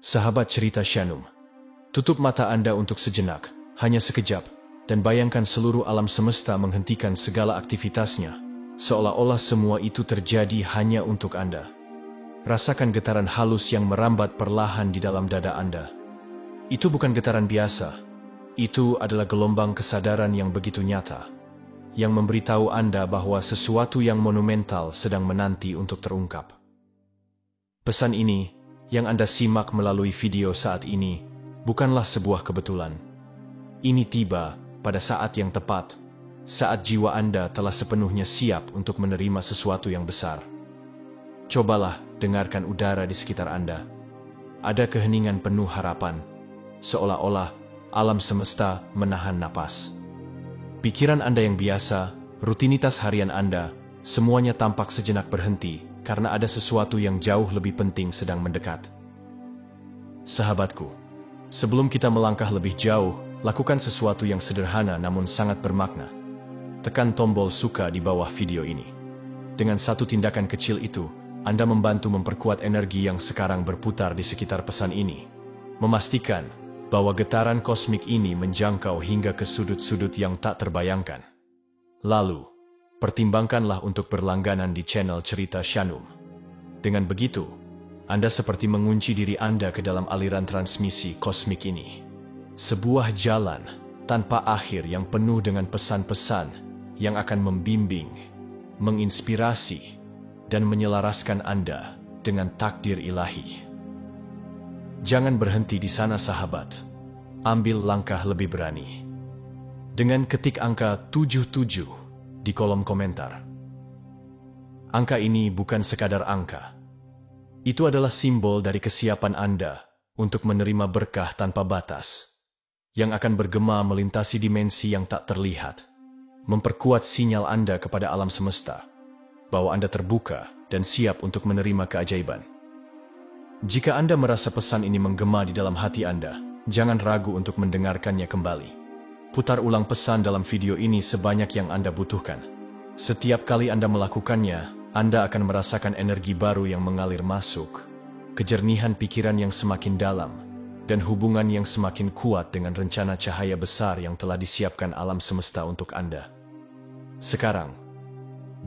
Sahabat cerita Shanum, tutup mata Anda untuk sejenak, hanya sekejap, dan bayangkan seluruh alam semesta menghentikan segala aktivitasnya, seolah-olah semua itu terjadi hanya untuk Anda. Rasakan getaran halus yang merambat perlahan di dalam dada Anda. Itu bukan getaran biasa, itu adalah gelombang kesadaran yang begitu nyata, yang memberitahu Anda bahwa sesuatu yang monumental sedang menanti untuk terungkap. Pesan ini, yang Anda simak melalui video saat ini, bukanlah sebuah kebetulan. Ini tiba pada saat yang tepat, saat jiwa Anda telah sepenuhnya siap untuk menerima sesuatu yang besar. Cobalah dengarkan udara di sekitar Anda. Ada keheningan penuh harapan, seolah-olah alam semesta menahan napas. Pikiran Anda yang biasa, rutinitas harian Anda, semuanya tampak sejenak berhenti karena ada sesuatu yang jauh lebih penting sedang mendekat. Sahabatku, sebelum kita melangkah lebih jauh, lakukan sesuatu yang sederhana namun sangat bermakna. Tekan tombol suka di bawah video ini. Dengan satu tindakan kecil itu, Anda membantu memperkuat energi yang sekarang berputar di sekitar pesan ini, memastikan bahwa getaran kosmik ini menjangkau hingga ke sudut-sudut yang tak terbayangkan. Lalu, pertimbangkanlah untuk berlangganan di channel Cerita Shanum. Dengan begitu, Anda seperti mengunci diri Anda ke dalam aliran transmisi kosmik ini. Sebuah jalan tanpa akhir yang penuh dengan pesan-pesan yang akan membimbing, menginspirasi, dan menyelaraskan Anda dengan takdir ilahi. Jangan berhenti di sana, sahabat. Ambil langkah lebih berani. Dengan ketik angka 77 di kolom komentar. Angka ini bukan sekadar angka. Itu adalah simbol dari kesiapan Anda untuk menerima berkah tanpa batas, yang akan bergema melintasi dimensi yang tak terlihat, memperkuat sinyal Anda kepada alam semesta, bahwa Anda terbuka dan siap untuk menerima keajaiban. Jika Anda merasa pesan ini menggema di dalam hati Anda, jangan ragu untuk mendengarkannya kembali. Putar ulang pesan dalam video ini sebanyak yang Anda butuhkan. Setiap kali Anda melakukannya, Anda akan merasakan energi baru yang mengalir masuk, kejernihan pikiran yang semakin dalam, dan hubungan yang semakin kuat dengan rencana cahaya besar yang telah disiapkan alam semesta untuk Anda. Sekarang,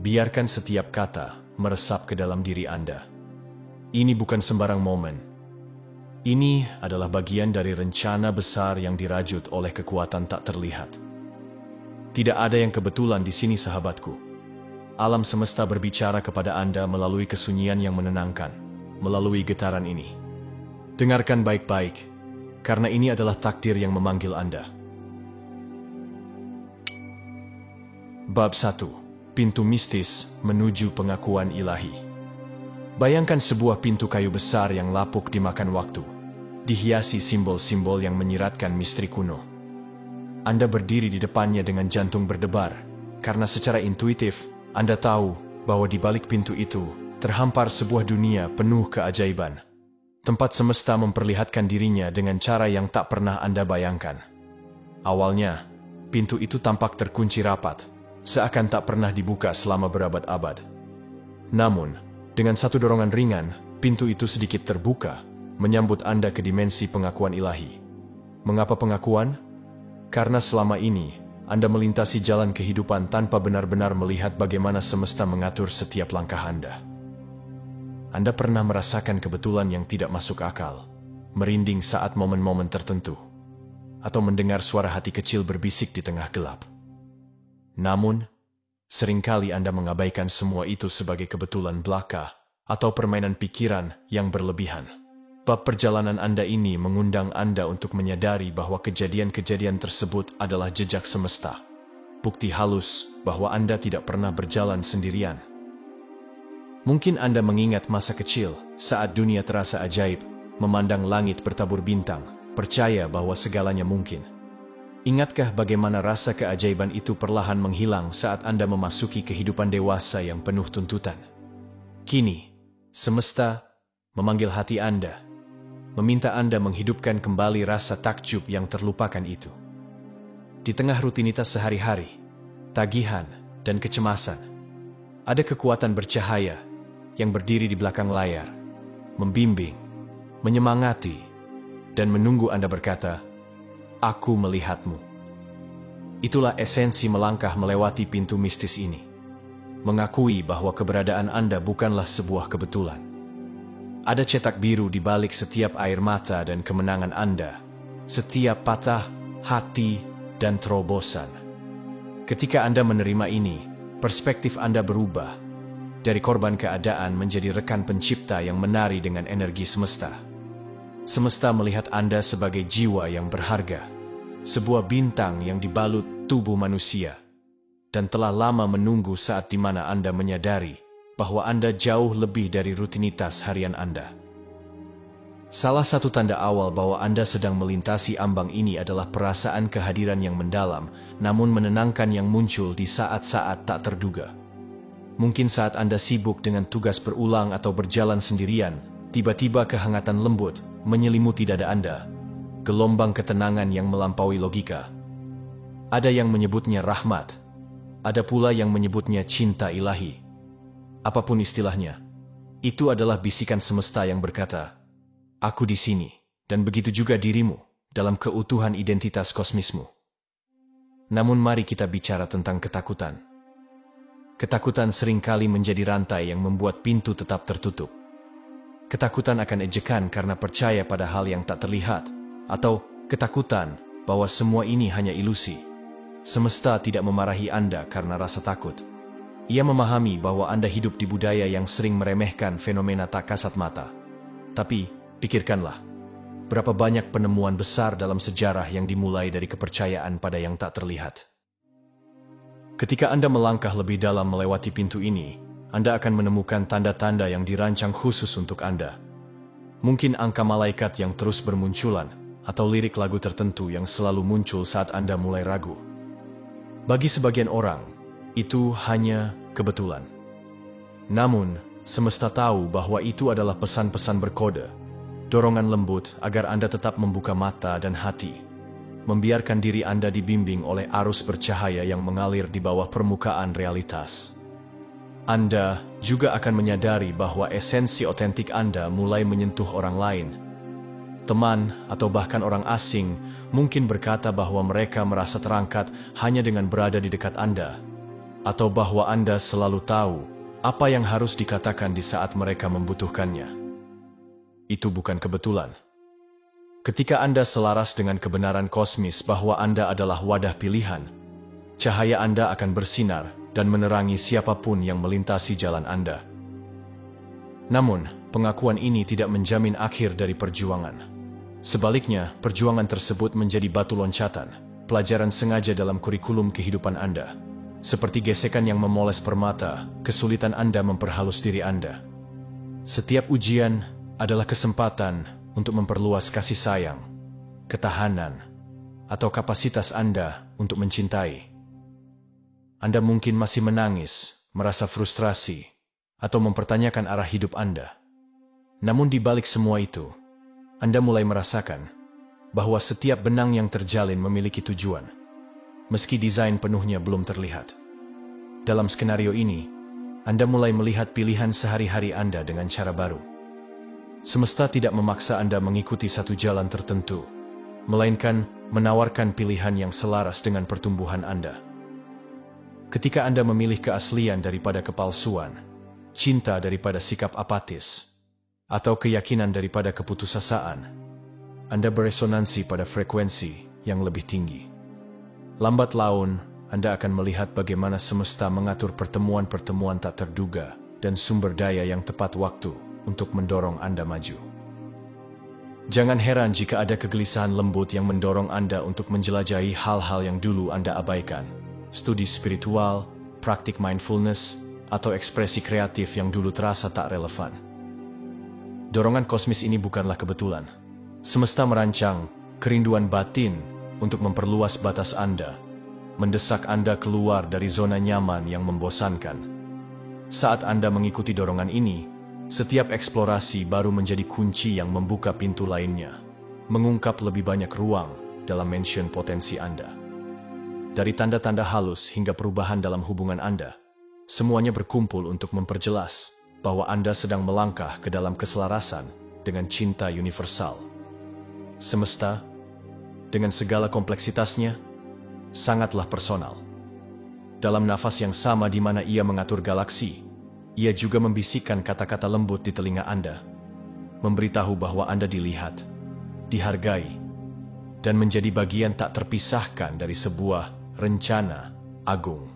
biarkan setiap kata meresap ke dalam diri Anda. Ini bukan sembarang momen. Ini adalah bagian dari rencana besar yang dirajut oleh kekuatan tak terlihat. Tidak ada yang kebetulan di sini, sahabatku. Alam semesta berbicara kepada Anda melalui kesunyian yang menenangkan, melalui getaran ini. Dengarkan baik-baik, karena ini adalah takdir yang memanggil Anda. Bab 1. Pintu mistis menuju pengakuan ilahi. Bayangkan sebuah pintu kayu besar yang lapuk dimakan waktu, dihiasi simbol-simbol yang menyiratkan misteri kuno. Anda berdiri di depannya dengan jantung berdebar, karena secara intuitif, Anda tahu bahwa di balik pintu itu terhampar sebuah dunia penuh keajaiban. Tempat semesta memperlihatkan dirinya dengan cara yang tak pernah Anda bayangkan. Awalnya, pintu itu tampak terkunci rapat, seakan tak pernah dibuka selama berabad-abad. Namun, dengan satu dorongan ringan, pintu itu sedikit terbuka, menyambut Anda ke dimensi pengakuan ilahi. Mengapa pengakuan? Karena selama ini, Anda melintasi jalan kehidupan tanpa benar-benar melihat bagaimana semesta mengatur setiap langkah Anda. Anda pernah merasakan kebetulan yang tidak masuk akal, merinding saat momen-momen tertentu, atau mendengar suara hati kecil berbisik di tengah gelap. Namun, seringkali Anda mengabaikan semua itu sebagai kebetulan belaka atau permainan pikiran yang berlebihan. Bab perjalanan Anda ini mengundang Anda untuk menyadari bahwa kejadian-kejadian tersebut adalah jejak semesta. Bukti halus bahwa Anda tidak pernah berjalan sendirian. Mungkin Anda mengingat masa kecil saat dunia terasa ajaib, memandang langit bertabur bintang, percaya bahwa segalanya mungkin. Ingatkah bagaimana rasa keajaiban itu perlahan menghilang saat Anda memasuki kehidupan dewasa yang penuh tuntutan? Kini, semesta memanggil hati Anda, meminta Anda menghidupkan kembali rasa takjub yang terlupakan itu. Di tengah rutinitas sehari-hari, tagihan, dan kecemasan, ada kekuatan bercahaya yang berdiri di belakang layar, membimbing, menyemangati, dan menunggu Anda berkata, "Aku melihatmu." Itulah esensi melangkah melewati pintu mistis ini. Mengakui bahwa keberadaan Anda bukanlah sebuah kebetulan. Ada cetak biru di balik setiap air mata dan kemenangan Anda, setiap patah hati dan terobosan. Ketika Anda menerima ini, perspektif Anda berubah dari korban keadaan menjadi rekan pencipta yang menari dengan energi semesta. Semesta melihat Anda sebagai jiwa yang berharga, sebuah bintang yang dibalut tubuh manusia, dan telah lama menunggu saat di mana Anda menyadari bahwa Anda jauh lebih dari rutinitas harian Anda. Salah satu tanda awal bahwa Anda sedang melintasi ambang ini adalah perasaan kehadiran yang mendalam, namun menenangkan yang muncul di saat-saat tak terduga. Mungkin saat Anda sibuk dengan tugas berulang atau berjalan sendirian, tiba-tiba kehangatan lembut menyelimuti dada Anda, gelombang ketenangan yang melampaui logika. Ada yang menyebutnya rahmat, ada pula yang menyebutnya cinta ilahi. Apapun istilahnya, itu adalah bisikan semesta yang berkata, "Aku di sini," dan begitu juga dirimu dalam keutuhan identitas kosmismu. Namun mari kita bicara tentang ketakutan. Ketakutan seringkali menjadi rantai yang membuat pintu tetap tertutup. Ketakutan akan ejekan karena percaya pada hal yang tak terlihat, atau ketakutan bahwa semua ini hanya ilusi. Semesta tidak memarahi Anda karena rasa takut. Ia memahami bahwa Anda hidup di budaya yang sering meremehkan fenomena tak kasat mata. Tapi, pikirkanlah, berapa banyak penemuan besar dalam sejarah yang dimulai dari kepercayaan pada yang tak terlihat. Ketika Anda melangkah lebih dalam melewati pintu ini, Anda akan menemukan tanda-tanda yang dirancang khusus untuk Anda. Mungkin angka malaikat yang terus bermunculan, atau lirik lagu tertentu yang selalu muncul saat Anda mulai ragu. Bagi sebagian orang, itu hanya kebetulan. Namun, semesta tahu bahwa itu adalah pesan-pesan berkode, dorongan lembut agar Anda tetap membuka mata dan hati, membiarkan diri Anda dibimbing oleh arus bercahaya yang mengalir di bawah permukaan realitas. Anda juga akan menyadari bahwa esensi otentik Anda mulai menyentuh orang lain. Teman atau bahkan orang asing mungkin berkata bahwa mereka merasa terangkat hanya dengan berada di dekat Anda, atau bahwa Anda selalu tahu apa yang harus dikatakan di saat mereka membutuhkannya. Itu bukan kebetulan. Ketika Anda selaras dengan kebenaran kosmis bahwa Anda adalah wadah pilihan, cahaya Anda akan bersinar dan menerangi siapapun yang melintasi jalan Anda. Namun, pengakuan ini tidak menjamin akhir dari perjuangan. Sebaliknya, perjuangan tersebut menjadi batu loncatan, pelajaran sengaja dalam kurikulum kehidupan Anda. Seperti gesekan yang memoles permata, kesulitan Anda memperhalus diri Anda. Setiap ujian adalah kesempatan untuk memperluas kasih sayang, ketahanan, atau kapasitas Anda untuk mencintai. Anda mungkin masih menangis, merasa frustrasi, atau mempertanyakan arah hidup Anda. Namun di balik semua itu, Anda mulai merasakan bahwa setiap benang yang terjalin memiliki tujuan, meski desain penuhnya belum terlihat. Dalam skenario ini, Anda mulai melihat pilihan sehari-hari Anda dengan cara baru. Semesta tidak memaksa Anda mengikuti satu jalan tertentu, melainkan menawarkan pilihan yang selaras dengan pertumbuhan Anda. Ketika Anda memilih keaslian daripada kepalsuan, cinta daripada sikap apatis, atau keyakinan daripada keputusasaan, Anda beresonansi pada frekuensi yang lebih tinggi. Lambat laun, Anda akan melihat bagaimana semesta mengatur pertemuan-pertemuan tak terduga dan sumber daya yang tepat waktu untuk mendorong Anda maju. Jangan heran jika ada kegelisahan lembut yang mendorong Anda untuk menjelajahi hal-hal yang dulu Anda abaikan. Studi spiritual, praktik mindfulness, atau ekspresi kreatif yang dulu terasa tak relevan. Dorongan kosmis ini bukanlah kebetulan. Semesta merancang kerinduan batin untuk memperluas batas Anda, mendesak Anda keluar dari zona nyaman yang membosankan. Saat Anda mengikuti dorongan ini, setiap eksplorasi baru menjadi kunci yang membuka pintu lainnya, mengungkap lebih banyak ruang dalam mention potensi Anda. Dari tanda-tanda halus hingga perubahan dalam hubungan Anda, semuanya berkumpul untuk memperjelas bahwa Anda sedang melangkah ke dalam keselarasan dengan cinta universal. semesta, dengan segala kompleksitasnya, sangatlah personal. Dalam nafas yang sama di mana ia mengatur galaksi, ia juga membisikkan kata-kata lembut di telinga Anda, memberitahu bahwa Anda dilihat, dihargai, dan menjadi bagian tak terpisahkan dari sebuah rencana agung.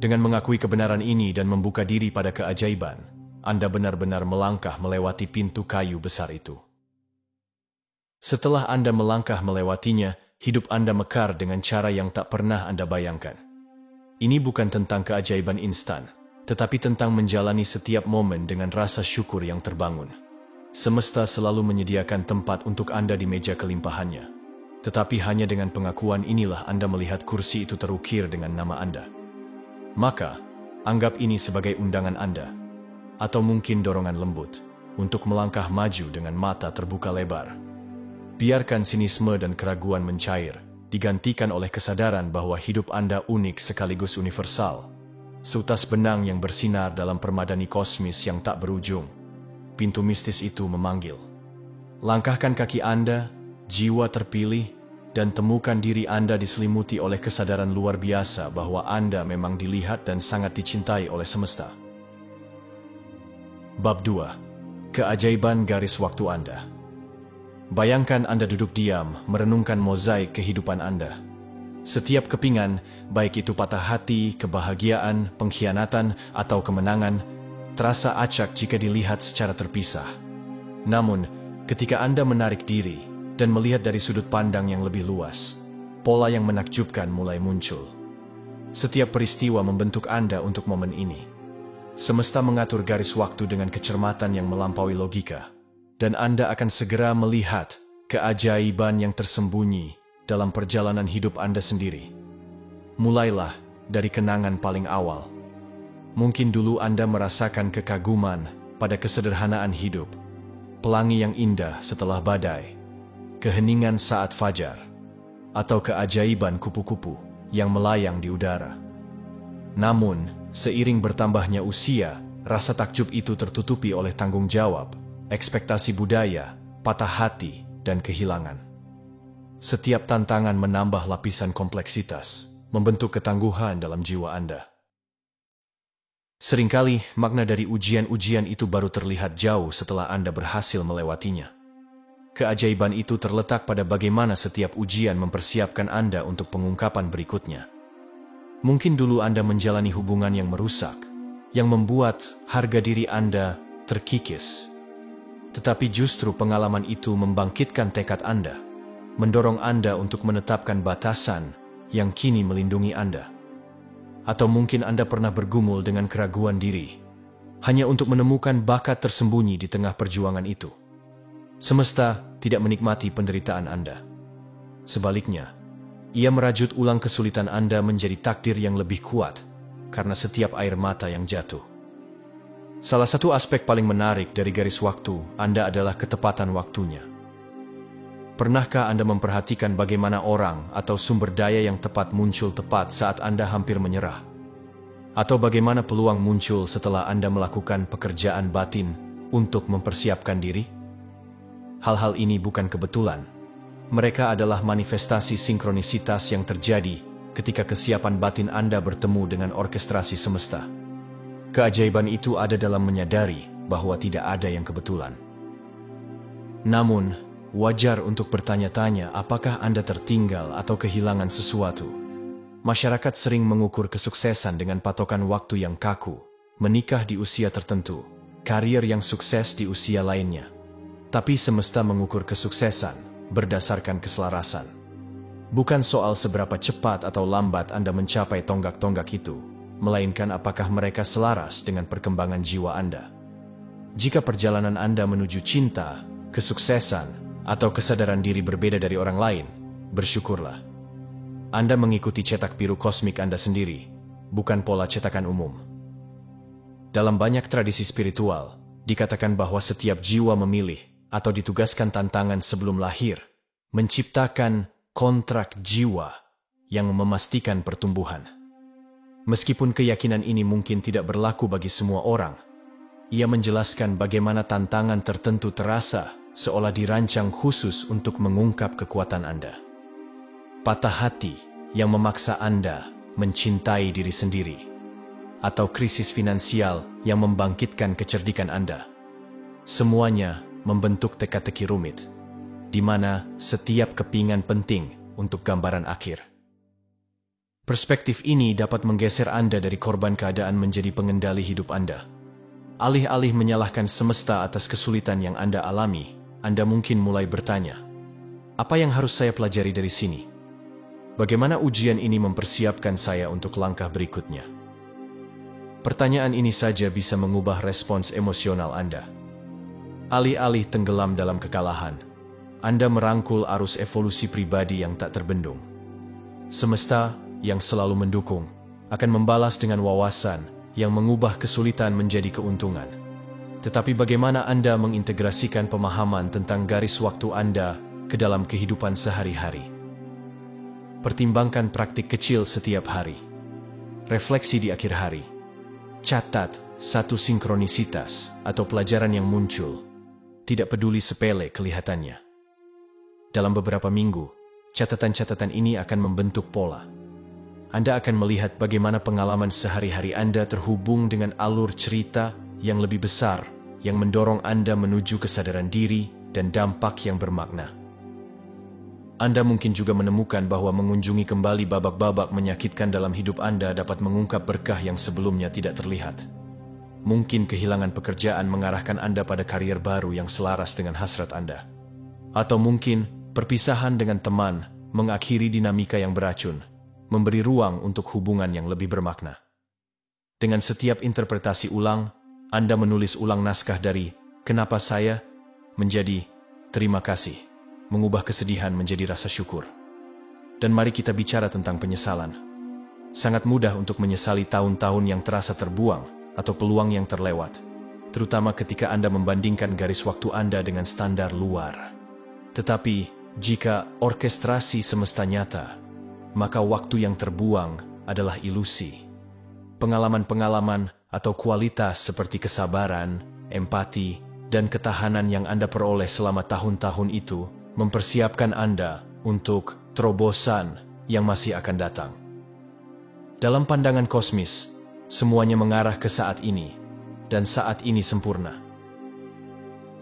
Dengan mengakui kebenaran ini dan membuka diri pada keajaiban, Anda benar-benar melangkah melewati pintu kayu besar itu. Setelah Anda melangkah melewatinya, hidup Anda mekar dengan cara yang tak pernah Anda bayangkan. Ini bukan tentang keajaiban instan, tetapi tentang menjalani setiap momen dengan rasa syukur yang terbangun. Semesta selalu menyediakan tempat untuk Anda di meja kelimpahannya. Tetapi hanya dengan pengakuan inilah Anda melihat kursi itu terukir dengan nama Anda. Maka, anggap ini sebagai undangan Anda, atau mungkin dorongan lembut, untuk melangkah maju dengan mata terbuka lebar. Biarkan sinisme dan keraguan mencair, digantikan oleh kesadaran bahwa hidup Anda unik sekaligus universal. Seutas benang yang bersinar dalam permadani kosmis yang tak berujung. Pintu mistis itu memanggil. Langkahkan kaki Anda, jiwa terpilih, dan temukan diri Anda diselimuti oleh kesadaran luar biasa bahwa Anda memang dilihat dan sangat dicintai oleh semesta. Bab 2. Keajaiban garis waktu Anda. Bayangkan Anda duduk diam, merenungkan mozaik kehidupan Anda. Setiap kepingan, baik itu patah hati, kebahagiaan, pengkhianatan, atau kemenangan, terasa acak jika dilihat secara terpisah. Namun, ketika Anda menarik diri dan melihat dari sudut pandang yang lebih luas, pola yang menakjubkan mulai muncul. Setiap peristiwa membentuk Anda untuk momen ini. Semesta mengatur garis waktu dengan kecermatan yang melampaui logika. Dan Anda akan segera melihat keajaiban yang tersembunyi dalam perjalanan hidup Anda sendiri. Mulailah dari kenangan paling awal. Mungkin dulu Anda merasakan kekaguman pada kesederhanaan hidup, pelangi yang indah setelah badai, keheningan saat fajar, atau keajaiban kupu-kupu yang melayang di udara. Namun, seiring bertambahnya usia, rasa takjub itu tertutupi oleh tanggung jawab, ekspektasi budaya, patah hati, dan kehilangan. Setiap tantangan menambah lapisan kompleksitas, membentuk ketangguhan dalam jiwa Anda. Seringkali makna dari ujian-ujian itu baru terlihat jauh setelah Anda berhasil melewatinya. Keajaiban itu terletak pada bagaimana setiap ujian mempersiapkan Anda untuk pengungkapan berikutnya. Mungkin dulu Anda menjalani hubungan yang merusak, yang membuat harga diri Anda terkikis. Tetapi justru pengalaman itu membangkitkan tekad Anda, mendorong Anda untuk menetapkan batasan yang kini melindungi Anda. Atau mungkin Anda pernah bergumul dengan keraguan diri, hanya untuk menemukan bakat tersembunyi di tengah perjuangan itu. Semesta tidak menikmati penderitaan Anda. Sebaliknya, ia merajut ulang kesulitan Anda menjadi takdir yang lebih kuat karena setiap air mata yang jatuh. Salah satu aspek paling menarik dari garis waktu Anda adalah ketepatan waktunya. Pernahkah Anda memperhatikan bagaimana orang atau sumber daya yang tepat muncul tepat saat Anda hampir menyerah? Atau bagaimana peluang muncul setelah Anda melakukan pekerjaan batin untuk mempersiapkan diri? Hal-hal ini bukan kebetulan. Mereka adalah manifestasi sinkronisitas yang terjadi ketika kesiapan batin Anda bertemu dengan orkestrasi semesta. Keajaiban itu ada dalam menyadari bahwa tidak ada yang kebetulan. Namun, wajar untuk bertanya-tanya apakah Anda tertinggal atau kehilangan sesuatu. Masyarakat sering mengukur kesuksesan dengan patokan waktu yang kaku, menikah di usia tertentu, karir yang sukses di usia lainnya. Tapi semesta mengukur kesuksesan berdasarkan keselarasan. Bukan soal seberapa cepat atau lambat Anda mencapai tonggak-tonggak itu, melainkan apakah mereka selaras dengan perkembangan jiwa Anda. Jika perjalanan Anda menuju cinta, kesuksesan, atau kesadaran diri berbeda dari orang lain, bersyukurlah. Anda mengikuti cetak biru kosmik Anda sendiri, bukan pola cetakan umum. Dalam banyak tradisi spiritual, dikatakan bahwa setiap jiwa memilih atau ditugaskan tantangan sebelum lahir, menciptakan kontrak jiwa yang memastikan pertumbuhan. Meskipun keyakinan ini mungkin tidak berlaku bagi semua orang, ia menjelaskan bagaimana tantangan tertentu terasa seolah dirancang khusus untuk mengungkap kekuatan Anda. Patah hati yang memaksa Anda mencintai diri sendiri, atau krisis finansial yang membangkitkan kecerdikan Anda. Semuanya membentuk teka-teki rumit, di mana setiap kepingan penting untuk gambaran akhir. Perspektif ini dapat menggeser Anda dari korban keadaan menjadi pengendali hidup Anda. Alih-alih menyalahkan semesta atas kesulitan yang Anda alami, Anda mungkin mulai bertanya, apa yang harus saya pelajari dari sini? Bagaimana ujian ini mempersiapkan saya untuk langkah berikutnya? Pertanyaan ini saja bisa mengubah respons emosional Anda. Alih-alih tenggelam dalam kekalahan, Anda merangkul arus evolusi pribadi yang tak terbendung. Semesta yang selalu mendukung akan membalas dengan wawasan yang mengubah kesulitan menjadi keuntungan. Tetapi bagaimana Anda mengintegrasikan pemahaman tentang garis waktu Anda ke dalam kehidupan sehari-hari? Pertimbangkan praktik kecil setiap hari. Refleksi di akhir hari. Catat satu sinkronisitas atau pelajaran yang muncul, tidak peduli sepele kelihatannya. Dalam beberapa minggu, catatan-catatan ini akan membentuk pola. Anda akan melihat bagaimana pengalaman sehari-hari Anda terhubung dengan alur cerita yang lebih besar, yang mendorong Anda menuju kesadaran diri dan dampak yang bermakna. Anda mungkin juga menemukan bahwa mengunjungi kembali babak-babak menyakitkan dalam hidup Anda dapat mengungkap berkah yang sebelumnya tidak terlihat. Mungkin kehilangan pekerjaan mengarahkan Anda pada karier baru yang selaras dengan hasrat Anda. Atau mungkin perpisahan dengan teman mengakhiri dinamika yang beracun, memberi ruang untuk hubungan yang lebih bermakna. Dengan setiap interpretasi ulang, Anda menulis ulang naskah dari "Kenapa saya?" menjadi "Terima kasih", mengubah kesedihan menjadi rasa syukur. Dan mari kita bicara tentang penyesalan. Sangat mudah untuk menyesali tahun-tahun yang terasa terbuang atau peluang yang terlewat, terutama ketika Anda membandingkan garis waktu Anda dengan standar luar. Tetapi, jika orkestrasi semesta nyata, maka waktu yang terbuang adalah ilusi. Pengalaman-pengalaman atau kualitas seperti kesabaran, empati, dan ketahanan yang Anda peroleh selama tahun-tahun itu mempersiapkan Anda untuk terobosan yang masih akan datang. Dalam pandangan kosmis, semuanya mengarah ke saat ini, dan saat ini sempurna.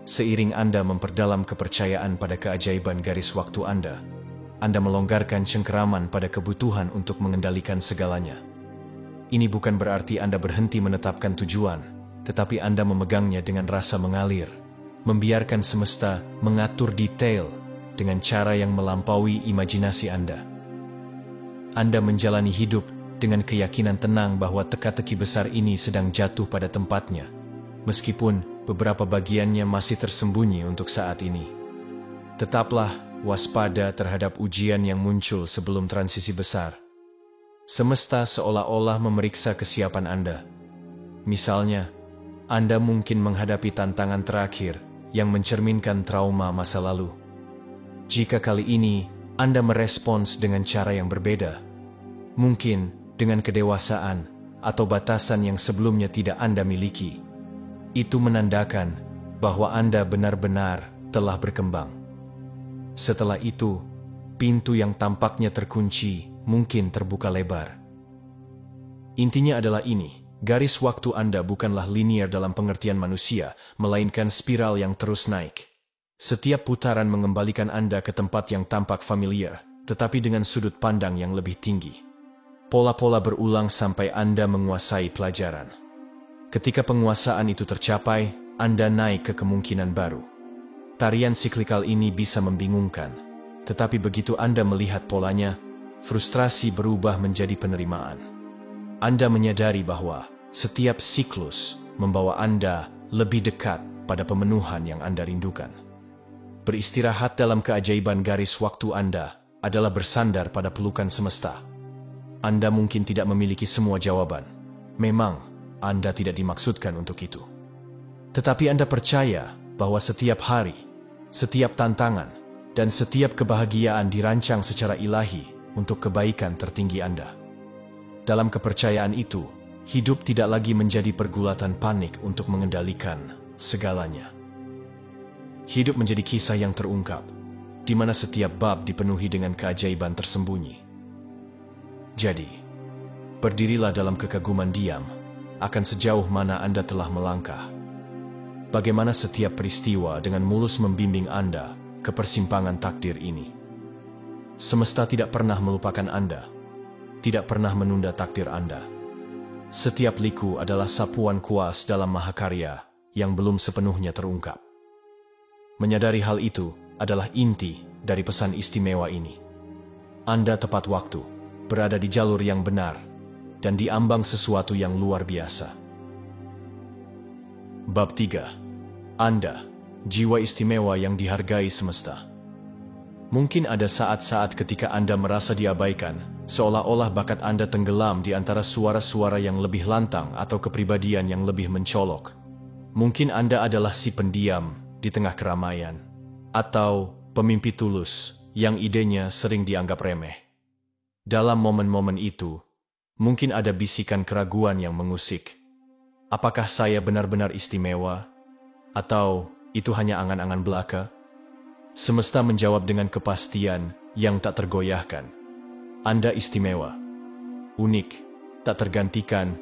Seiring Anda memperdalam kepercayaan pada keajaiban garis waktu Anda melonggarkan cengkeraman pada kebutuhan untuk mengendalikan segalanya. Ini bukan berarti Anda berhenti menetapkan tujuan, tetapi Anda memegangnya dengan rasa mengalir, membiarkan semesta mengatur detail dengan cara yang melampaui imajinasi Anda. Anda menjalani hidup dengan keyakinan tenang bahwa teka-teki besar ini sedang jatuh pada tempatnya, meskipun beberapa bagiannya masih tersembunyi untuk saat ini. Tetaplah waspada terhadap ujian yang muncul sebelum transisi besar. Semesta seolah-olah memeriksa kesiapan Anda. Misalnya, Anda mungkin menghadapi tantangan terakhir yang mencerminkan trauma masa lalu. Jika kali ini Anda merespons dengan cara yang berbeda, mungkin dengan kedewasaan atau batasan yang sebelumnya tidak Anda miliki, itu menandakan bahwa Anda benar-benar telah berkembang. Setelah itu, pintu yang tampaknya terkunci mungkin terbuka lebar. Intinya adalah ini, garis waktu Anda bukanlah linear dalam pengertian manusia, melainkan spiral yang terus naik. Setiap putaran mengembalikan Anda ke tempat yang tampak familiar, tetapi dengan sudut pandang yang lebih tinggi. Pola-pola berulang sampai Anda menguasai pelajaran. Ketika penguasaan itu tercapai, Anda naik ke kemungkinan baru. Tarian siklikal ini bisa membingungkan, tetapi begitu Anda melihat polanya, frustrasi berubah menjadi penerimaan. Anda menyadari bahwa setiap siklus membawa Anda lebih dekat pada pemenuhan yang Anda rindukan. Beristirahat dalam keajaiban garis waktu Anda adalah bersandar pada pelukan semesta. Anda mungkin tidak memiliki semua jawaban. Memang, Anda tidak dimaksudkan untuk itu. Tetapi Anda percaya bahwa setiap hari, setiap tantangan, dan setiap kebahagiaan dirancang secara ilahi untuk kebaikan tertinggi Anda. Dalam kepercayaan itu, hidup tidak lagi menjadi pergulatan panik untuk mengendalikan segalanya. hidup menjadi kisah yang terungkap, di mana setiap bab dipenuhi dengan keajaiban tersembunyi. Jadi, berdirilah dalam kekaguman diam akan sejauh mana Anda telah melangkah. Bagaimana setiap peristiwa dengan mulus membimbing Anda ke persimpangan takdir ini. Semesta tidak pernah melupakan Anda, tidak pernah menunda takdir Anda. Setiap liku adalah sapuan kuas dalam mahakarya yang belum sepenuhnya terungkap. Menyadari hal itu adalah inti dari pesan istimewa ini. Anda tepat waktu, berada di jalur yang benar, dan diambang sesuatu yang luar biasa. Bab 3. Anda, jiwa istimewa yang dihargai semesta. Mungkin ada saat-saat ketika Anda merasa diabaikan, seolah-olah bakat Anda tenggelam di antara suara-suara yang lebih lantang atau kepribadian yang lebih mencolok. Mungkin Anda adalah si pendiam di tengah keramaian, atau pemimpi tulus yang idenya sering dianggap remeh. Dalam momen-momen itu, mungkin ada bisikan keraguan yang mengusik. Apakah saya benar-benar istimewa? Atau itu hanya angan-angan belaka? Semesta menjawab dengan kepastian yang tak tergoyahkan. Anda istimewa, unik, tak tergantikan,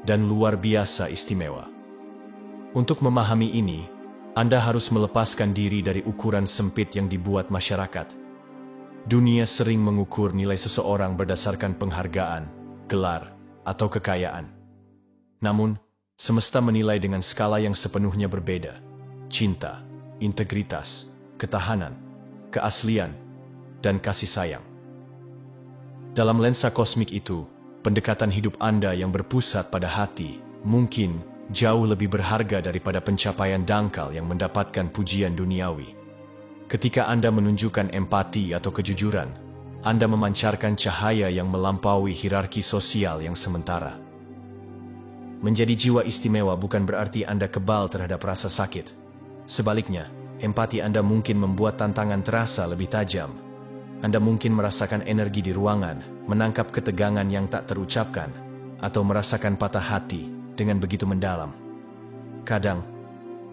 dan luar biasa istimewa. Untuk memahami ini, Anda harus melepaskan diri dari ukuran sempit yang dibuat masyarakat. Dunia sering mengukur nilai seseorang berdasarkan penghargaan, gelar, atau kekayaan. Namun, semesta menilai dengan skala yang sepenuhnya berbeda. Cinta, integritas, ketahanan, keaslian, dan kasih sayang. Dalam lensa kosmik itu, pendekatan hidup Anda yang berpusat pada hati mungkin jauh lebih berharga daripada pencapaian dangkal yang mendapatkan pujian duniawi. Ketika Anda menunjukkan empati atau kejujuran, Anda memancarkan cahaya yang melampaui hierarki sosial yang sementara. Menjadi jiwa istimewa bukan berarti Anda kebal terhadap rasa sakit. Sebaliknya, empati Anda mungkin membuat tantangan terasa lebih tajam. Anda mungkin merasakan energi di ruangan, menangkap ketegangan yang tak terucapkan, atau merasakan patah hati dengan begitu mendalam. Kadang,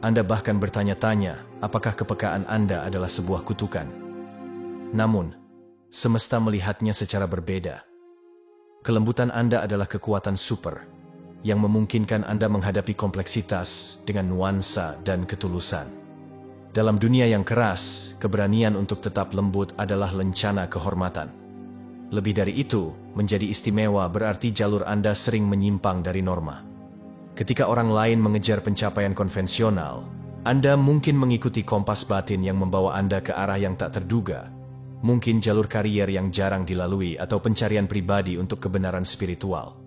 Anda bahkan bertanya-tanya apakah kepekaan Anda adalah sebuah kutukan. Namun, semesta melihatnya secara berbeda. Kelembutan Anda adalah kekuatan super, yang memungkinkan Anda menghadapi kompleksitas dengan nuansa dan ketulusan. Dalam dunia yang keras, keberanian untuk tetap lembut adalah lencana kehormatan. Lebih dari itu, menjadi istimewa berarti jalur Anda sering menyimpang dari norma. Ketika orang lain mengejar pencapaian konvensional, Anda mungkin mengikuti kompas batin yang membawa Anda ke arah yang tak terduga. Mungkin jalur karier yang jarang dilalui atau pencarian pribadi untuk kebenaran spiritual.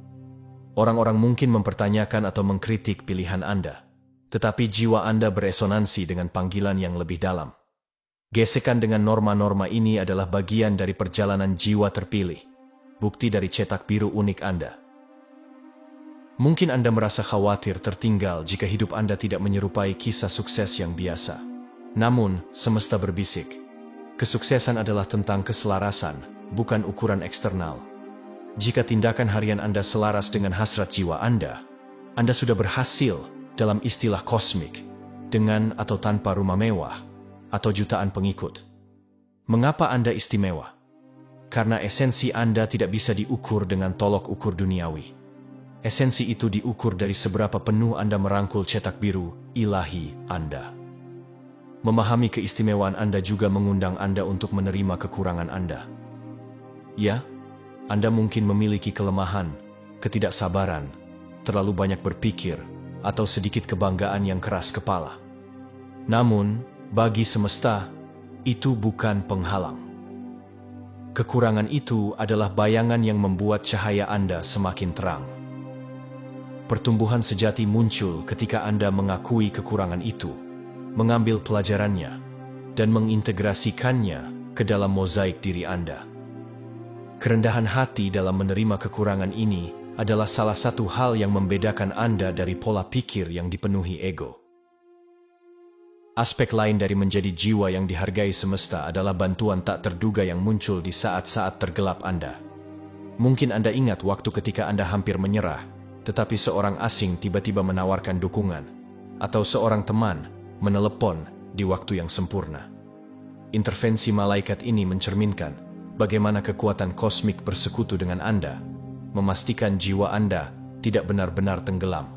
Orang-orang mungkin mempertanyakan atau mengkritik pilihan Anda, tetapi jiwa Anda beresonansi dengan panggilan yang lebih dalam. Gesekan dengan norma-norma ini adalah bagian dari perjalanan jiwa terpilih, bukti dari cetak biru unik Anda. Mungkin Anda merasa khawatir tertinggal jika hidup Anda tidak menyerupai kisah sukses yang biasa. Namun, semesta berbisik. Kesuksesan adalah tentang keselarasan, bukan ukuran eksternal. Jika tindakan harian Anda selaras dengan hasrat jiwa Anda sudah berhasil dalam istilah kosmik, dengan atau tanpa rumah mewah, atau jutaan pengikut. Mengapa Anda istimewa? Karena esensi Anda tidak bisa diukur dengan tolok ukur duniawi. Esensi itu diukur dari seberapa penuh Anda merangkul cetak biru ilahi Anda. Memahami keistimewaan Anda juga mengundang Anda untuk menerima kekurangan Anda. Ya, Anda mungkin memiliki kelemahan, ketidaksabaran, terlalu banyak berpikir, atau sedikit kebanggaan yang keras kepala. Namun, bagi semesta, itu bukan penghalang. Kekurangan itu adalah bayangan yang membuat cahaya Anda semakin terang. Pertumbuhan sejati muncul ketika Anda mengakui kekurangan itu, mengambil pelajarannya, dan mengintegrasikannya ke dalam mozaik diri Anda. Kerendahan hati dalam menerima kekurangan ini adalah salah satu hal yang membedakan Anda dari pola pikir yang dipenuhi ego. Aspek lain dari menjadi jiwa yang dihargai semesta adalah bantuan tak terduga yang muncul di saat-saat tergelap Anda. Mungkin Anda ingat waktu ketika Anda hampir menyerah, tetapi seorang asing tiba-tiba menawarkan dukungan, atau seorang teman menelepon di waktu yang sempurna. Intervensi malaikat ini mencerminkan bagaimana kekuatan kosmik bersekutu dengan Anda, memastikan jiwa Anda tidak benar-benar tenggelam.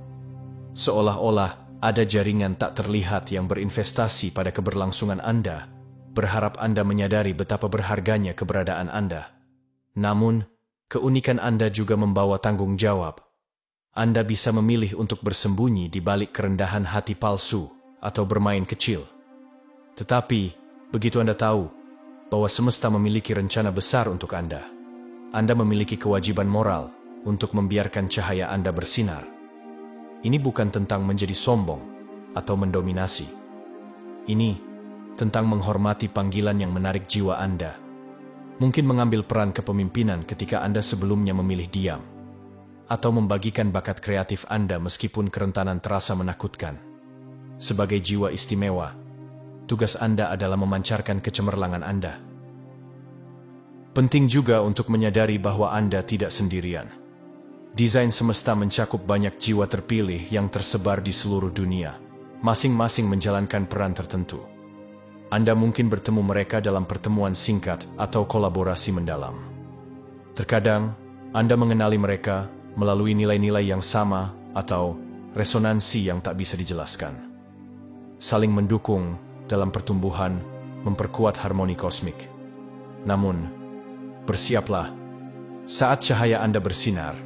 Seolah-olah ada jaringan tak terlihat yang berinvestasi pada keberlangsungan Anda, berharap Anda menyadari betapa berharganya keberadaan Anda. Namun, keunikan Anda juga membawa tanggung jawab. Anda bisa memilih untuk bersembunyi di balik kerendahan hati palsu atau bermain kecil. Tetapi, begitu Anda tahu bahwa semesta memiliki rencana besar untuk Anda memiliki kewajiban moral untuk membiarkan cahaya Anda bersinar. Ini bukan tentang menjadi sombong atau mendominasi. Ini tentang menghormati panggilan yang menarik jiwa Anda. Mungkin mengambil peran kepemimpinan ketika Anda sebelumnya memilih diam, atau membagikan bakat kreatif Anda meskipun kerentanan terasa menakutkan. Sebagai jiwa istimewa, tugas Anda adalah memancarkan kecemerlangan Anda. Penting juga untuk menyadari bahwa Anda tidak sendirian. Desain semesta mencakup banyak jiwa terpilih yang tersebar di seluruh dunia, masing-masing menjalankan peran tertentu. Anda mungkin bertemu mereka dalam pertemuan singkat atau kolaborasi mendalam. Terkadang, Anda mengenali mereka melalui nilai-nilai yang sama atau resonansi yang tak bisa dijelaskan. Saling mendukung dalam pertumbuhan, memperkuat harmoni kosmik. Namun, bersiaplah, saat cahaya Anda bersinar,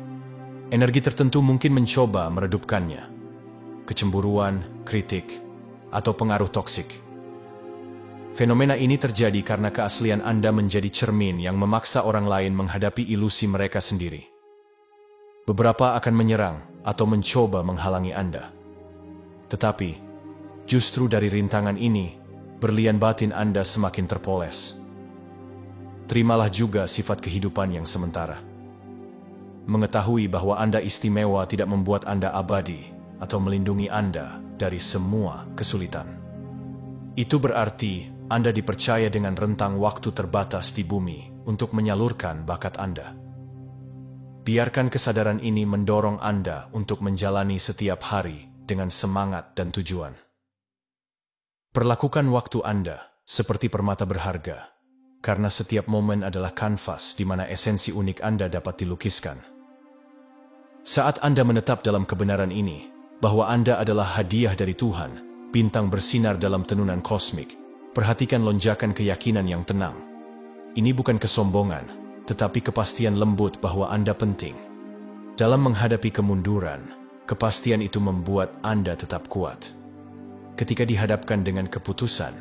energi tertentu mungkin mencoba meredupkannya. Kecemburuan, kritik, atau pengaruh toksik. Fenomena ini terjadi karena keaslian Anda menjadi cermin yang memaksa orang lain menghadapi ilusi mereka sendiri. Beberapa akan menyerang atau mencoba menghalangi Anda. Tetapi, justru dari rintangan ini, berlian batin Anda semakin terpoles. Terimalah juga sifat kehidupan yang sementara. Mengetahui bahwa Anda istimewa tidak membuat Anda abadi atau melindungi Anda dari semua kesulitan. Itu berarti Anda dipercaya dengan rentang waktu terbatas di bumi untuk menyalurkan bakat Anda. Biarkan kesadaran ini mendorong Anda untuk menjalani setiap hari dengan semangat dan tujuan. Perlakukan waktu Anda seperti permata berharga, karena setiap momen adalah kanvas di mana esensi unik Anda dapat dilukiskan. Saat Anda menetap dalam kebenaran ini, bahwa Anda adalah hadiah dari Tuhan, bintang bersinar dalam tenunan kosmik, perhatikan lonjakan keyakinan yang tenang. Ini bukan kesombongan, tetapi kepastian lembut bahwa Anda penting. Dalam menghadapi kemunduran, kepastian itu membuat Anda tetap kuat. Ketika dihadapkan dengan keputusan,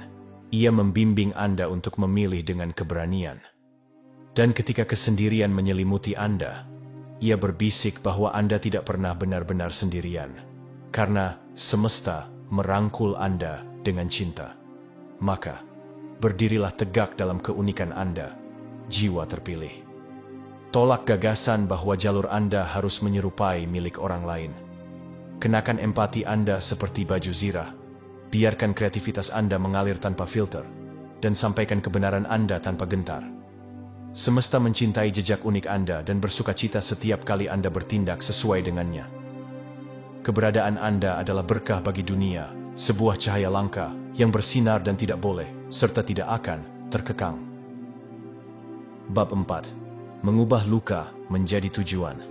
ia membimbing Anda untuk memilih dengan keberanian. Dan ketika kesendirian menyelimuti Anda, ia berbisik bahwa Anda tidak pernah benar-benar sendirian, karena semesta merangkul Anda dengan cinta. Maka, berdirilah tegak dalam keunikan Anda, jiwa terpilih. Tolak gagasan bahwa jalur Anda harus menyerupai milik orang lain. Kenakan empati Anda seperti baju zirah. Biarkan kreativitas Anda mengalir tanpa filter, dan sampaikan kebenaran Anda tanpa gentar. Semesta mencintai jejak unik Anda dan bersukacita setiap kali Anda bertindak sesuai dengannya. Keberadaan Anda adalah berkah bagi dunia, sebuah cahaya langka yang bersinar dan tidak boleh, serta tidak akan, terkekang. Bab 4. Mengubah luka menjadi tujuan.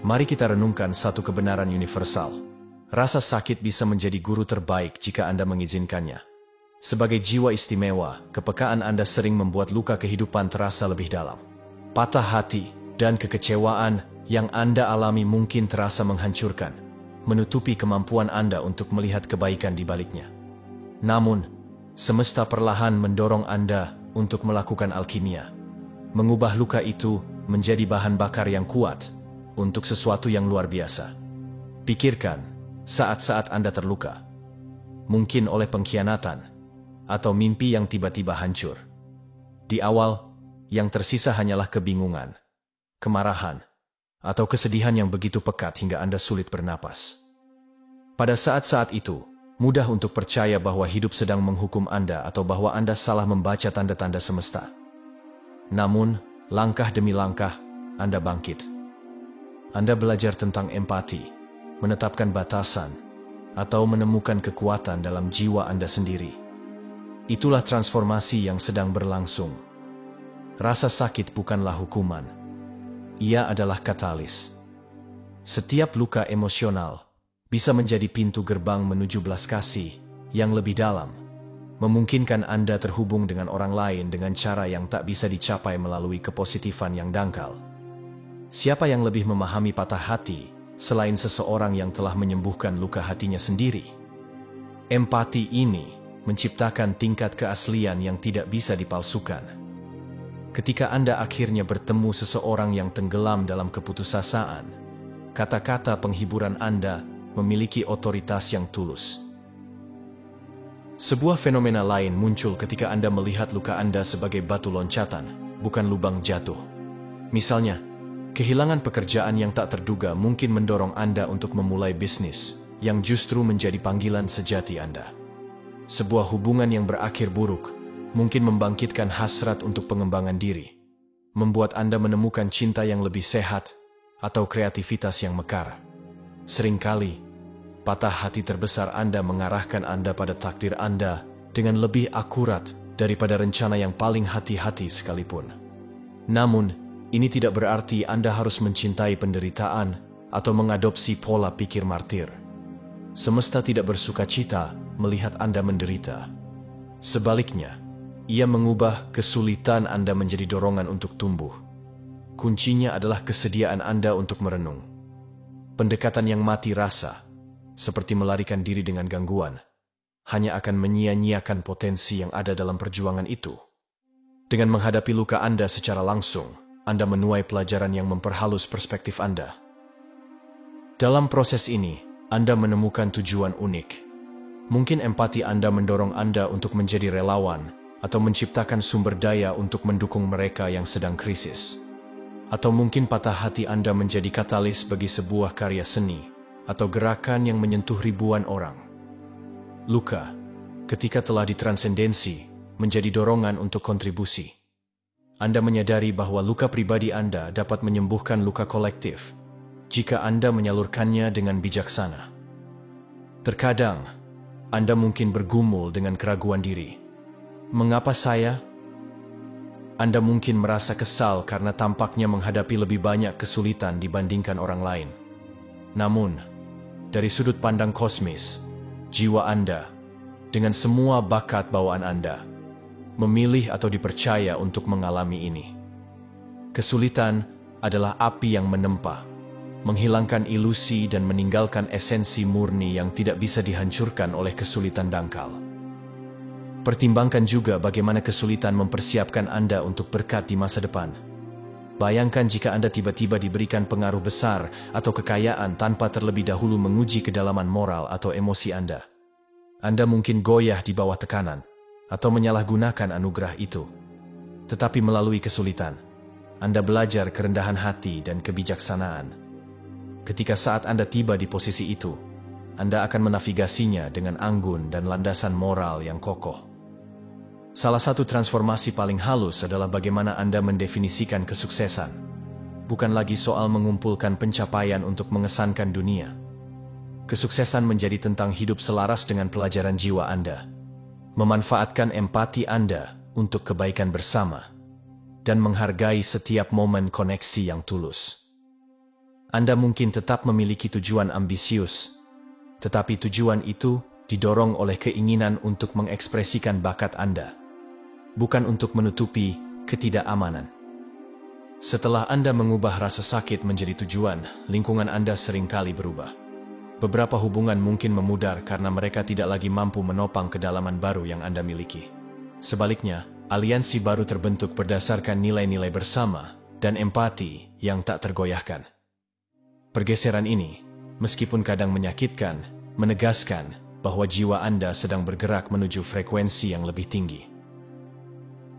Mari kita renungkan satu kebenaran universal. Rasa sakit bisa menjadi guru terbaik jika Anda mengizinkannya. Sebagai jiwa istimewa, kepekaan Anda sering membuat luka kehidupan terasa lebih dalam. Patah hati dan kekecewaan yang Anda alami mungkin terasa menghancurkan, menutupi kemampuan Anda untuk melihat kebaikan di baliknya. Namun, semesta perlahan mendorong Anda untuk melakukan alkimia. Mengubah luka itu menjadi bahan bakar yang kuat untuk sesuatu yang luar biasa. Pikirkan saat-saat Anda terluka, mungkin oleh pengkhianatan atau mimpi yang tiba-tiba hancur. Di awal, yang tersisa hanyalah kebingungan, kemarahan, atau kesedihan yang begitu pekat hingga Anda sulit bernapas. Pada saat-saat itu, mudah untuk percaya bahwa hidup sedang menghukum Anda atau bahwa Anda salah membaca tanda-tanda semesta. Namun, langkah demi langkah, Anda bangkit. Anda belajar tentang empati, menetapkan batasan, atau menemukan kekuatan dalam jiwa Anda sendiri. Itulah transformasi yang sedang berlangsung. Rasa sakit bukanlah hukuman. Ia adalah katalis. Setiap luka emosional bisa menjadi pintu gerbang menuju belas kasih yang lebih dalam, memungkinkan Anda terhubung dengan orang lain dengan cara yang tak bisa dicapai melalui kepositifan yang dangkal. Siapa yang lebih memahami patah hati selain seseorang yang telah menyembuhkan luka hatinya sendiri? Empati ini menciptakan tingkat keaslian yang tidak bisa dipalsukan. Ketika Anda akhirnya bertemu seseorang yang tenggelam dalam keputusasaan, kata-kata penghiburan Anda memiliki otoritas yang tulus. Sebuah fenomena lain muncul ketika Anda melihat luka Anda sebagai batu loncatan, bukan lubang jatuh. Misalnya, kehilangan pekerjaan yang tak terduga mungkin mendorong Anda untuk memulai bisnis yang justru menjadi panggilan sejati Anda. Sebuah hubungan yang berakhir buruk mungkin membangkitkan hasrat untuk pengembangan diri, membuat Anda menemukan cinta yang lebih sehat atau kreativitas yang mekar. Seringkali, patah hati terbesar Anda mengarahkan Anda pada takdir Anda dengan lebih akurat daripada rencana yang paling hati-hati sekalipun. Namun, ini tidak berarti Anda harus mencintai penderitaan atau mengadopsi pola pikir martir. Semesta tidak bersuka cita melihat Anda menderita. Sebaliknya, ia mengubah kesulitan Anda menjadi dorongan untuk tumbuh. Kuncinya adalah kesediaan Anda untuk merenung. Pendekatan yang mati rasa, seperti melarikan diri dengan gangguan, hanya akan menyia-nyiakan potensi yang ada dalam perjuangan itu. Dengan menghadapi luka Anda secara langsung, Anda menuai pelajaran yang memperhalus perspektif Anda. Dalam proses ini, Anda menemukan tujuan unik. Mungkin empati Anda mendorong Anda untuk menjadi relawan atau menciptakan sumber daya untuk mendukung mereka yang sedang krisis. Atau mungkin patah hati Anda menjadi katalis bagi sebuah karya seni atau gerakan yang menyentuh ribuan orang. Luka, ketika telah ditransendensi, menjadi dorongan untuk kontribusi. Anda menyadari bahwa luka pribadi Anda dapat menyembuhkan luka kolektif jika Anda menyalurkannya dengan bijaksana. Terkadang, Anda mungkin bergumul dengan keraguan diri. Mengapa saya? Anda mungkin merasa kesal karena tampaknya menghadapi lebih banyak kesulitan dibandingkan orang lain. Namun, dari sudut pandang kosmis, jiwa Anda, dengan semua bakat bawaan Anda, memilih atau dipercaya untuk mengalami ini. Kesulitan adalah api yang menempa, menghilangkan ilusi dan meninggalkan esensi murni yang tidak bisa dihancurkan oleh kesulitan dangkal. Pertimbangkan juga bagaimana kesulitan mempersiapkan Anda untuk berkat di masa depan. Bayangkan jika Anda tiba-tiba diberikan pengaruh besar atau kekayaan tanpa terlebih dahulu menguji kedalaman moral atau emosi Anda. Anda mungkin goyah di bawah tekanan atau menyalahgunakan anugerah itu. Tetapi melalui kesulitan, Anda belajar kerendahan hati dan kebijaksanaan. Ketika saat Anda tiba di posisi itu, Anda akan menavigasinya dengan anggun dan landasan moral yang kokoh. Salah satu transformasi paling halus adalah bagaimana Anda mendefinisikan kesuksesan. Bukan lagi soal mengumpulkan pencapaian untuk mengesankan dunia. Kesuksesan menjadi tentang hidup selaras dengan pelajaran jiwa Anda, memanfaatkan empati Anda untuk kebaikan bersama, dan menghargai setiap momen koneksi yang tulus. Anda mungkin tetap memiliki tujuan ambisius, tetapi tujuan itu didorong oleh keinginan untuk mengekspresikan bakat Anda, bukan untuk menutupi ketidakamanan. Setelah Anda mengubah rasa sakit menjadi tujuan, lingkungan Anda seringkali berubah. Beberapa hubungan mungkin memudar karena mereka tidak lagi mampu menopang kedalaman baru yang Anda miliki. Sebaliknya, aliansi baru terbentuk berdasarkan nilai-nilai bersama dan empati yang tak tergoyahkan. Pergeseran ini, meskipun kadang menyakitkan, menegaskan bahwa jiwa Anda sedang bergerak menuju frekuensi yang lebih tinggi.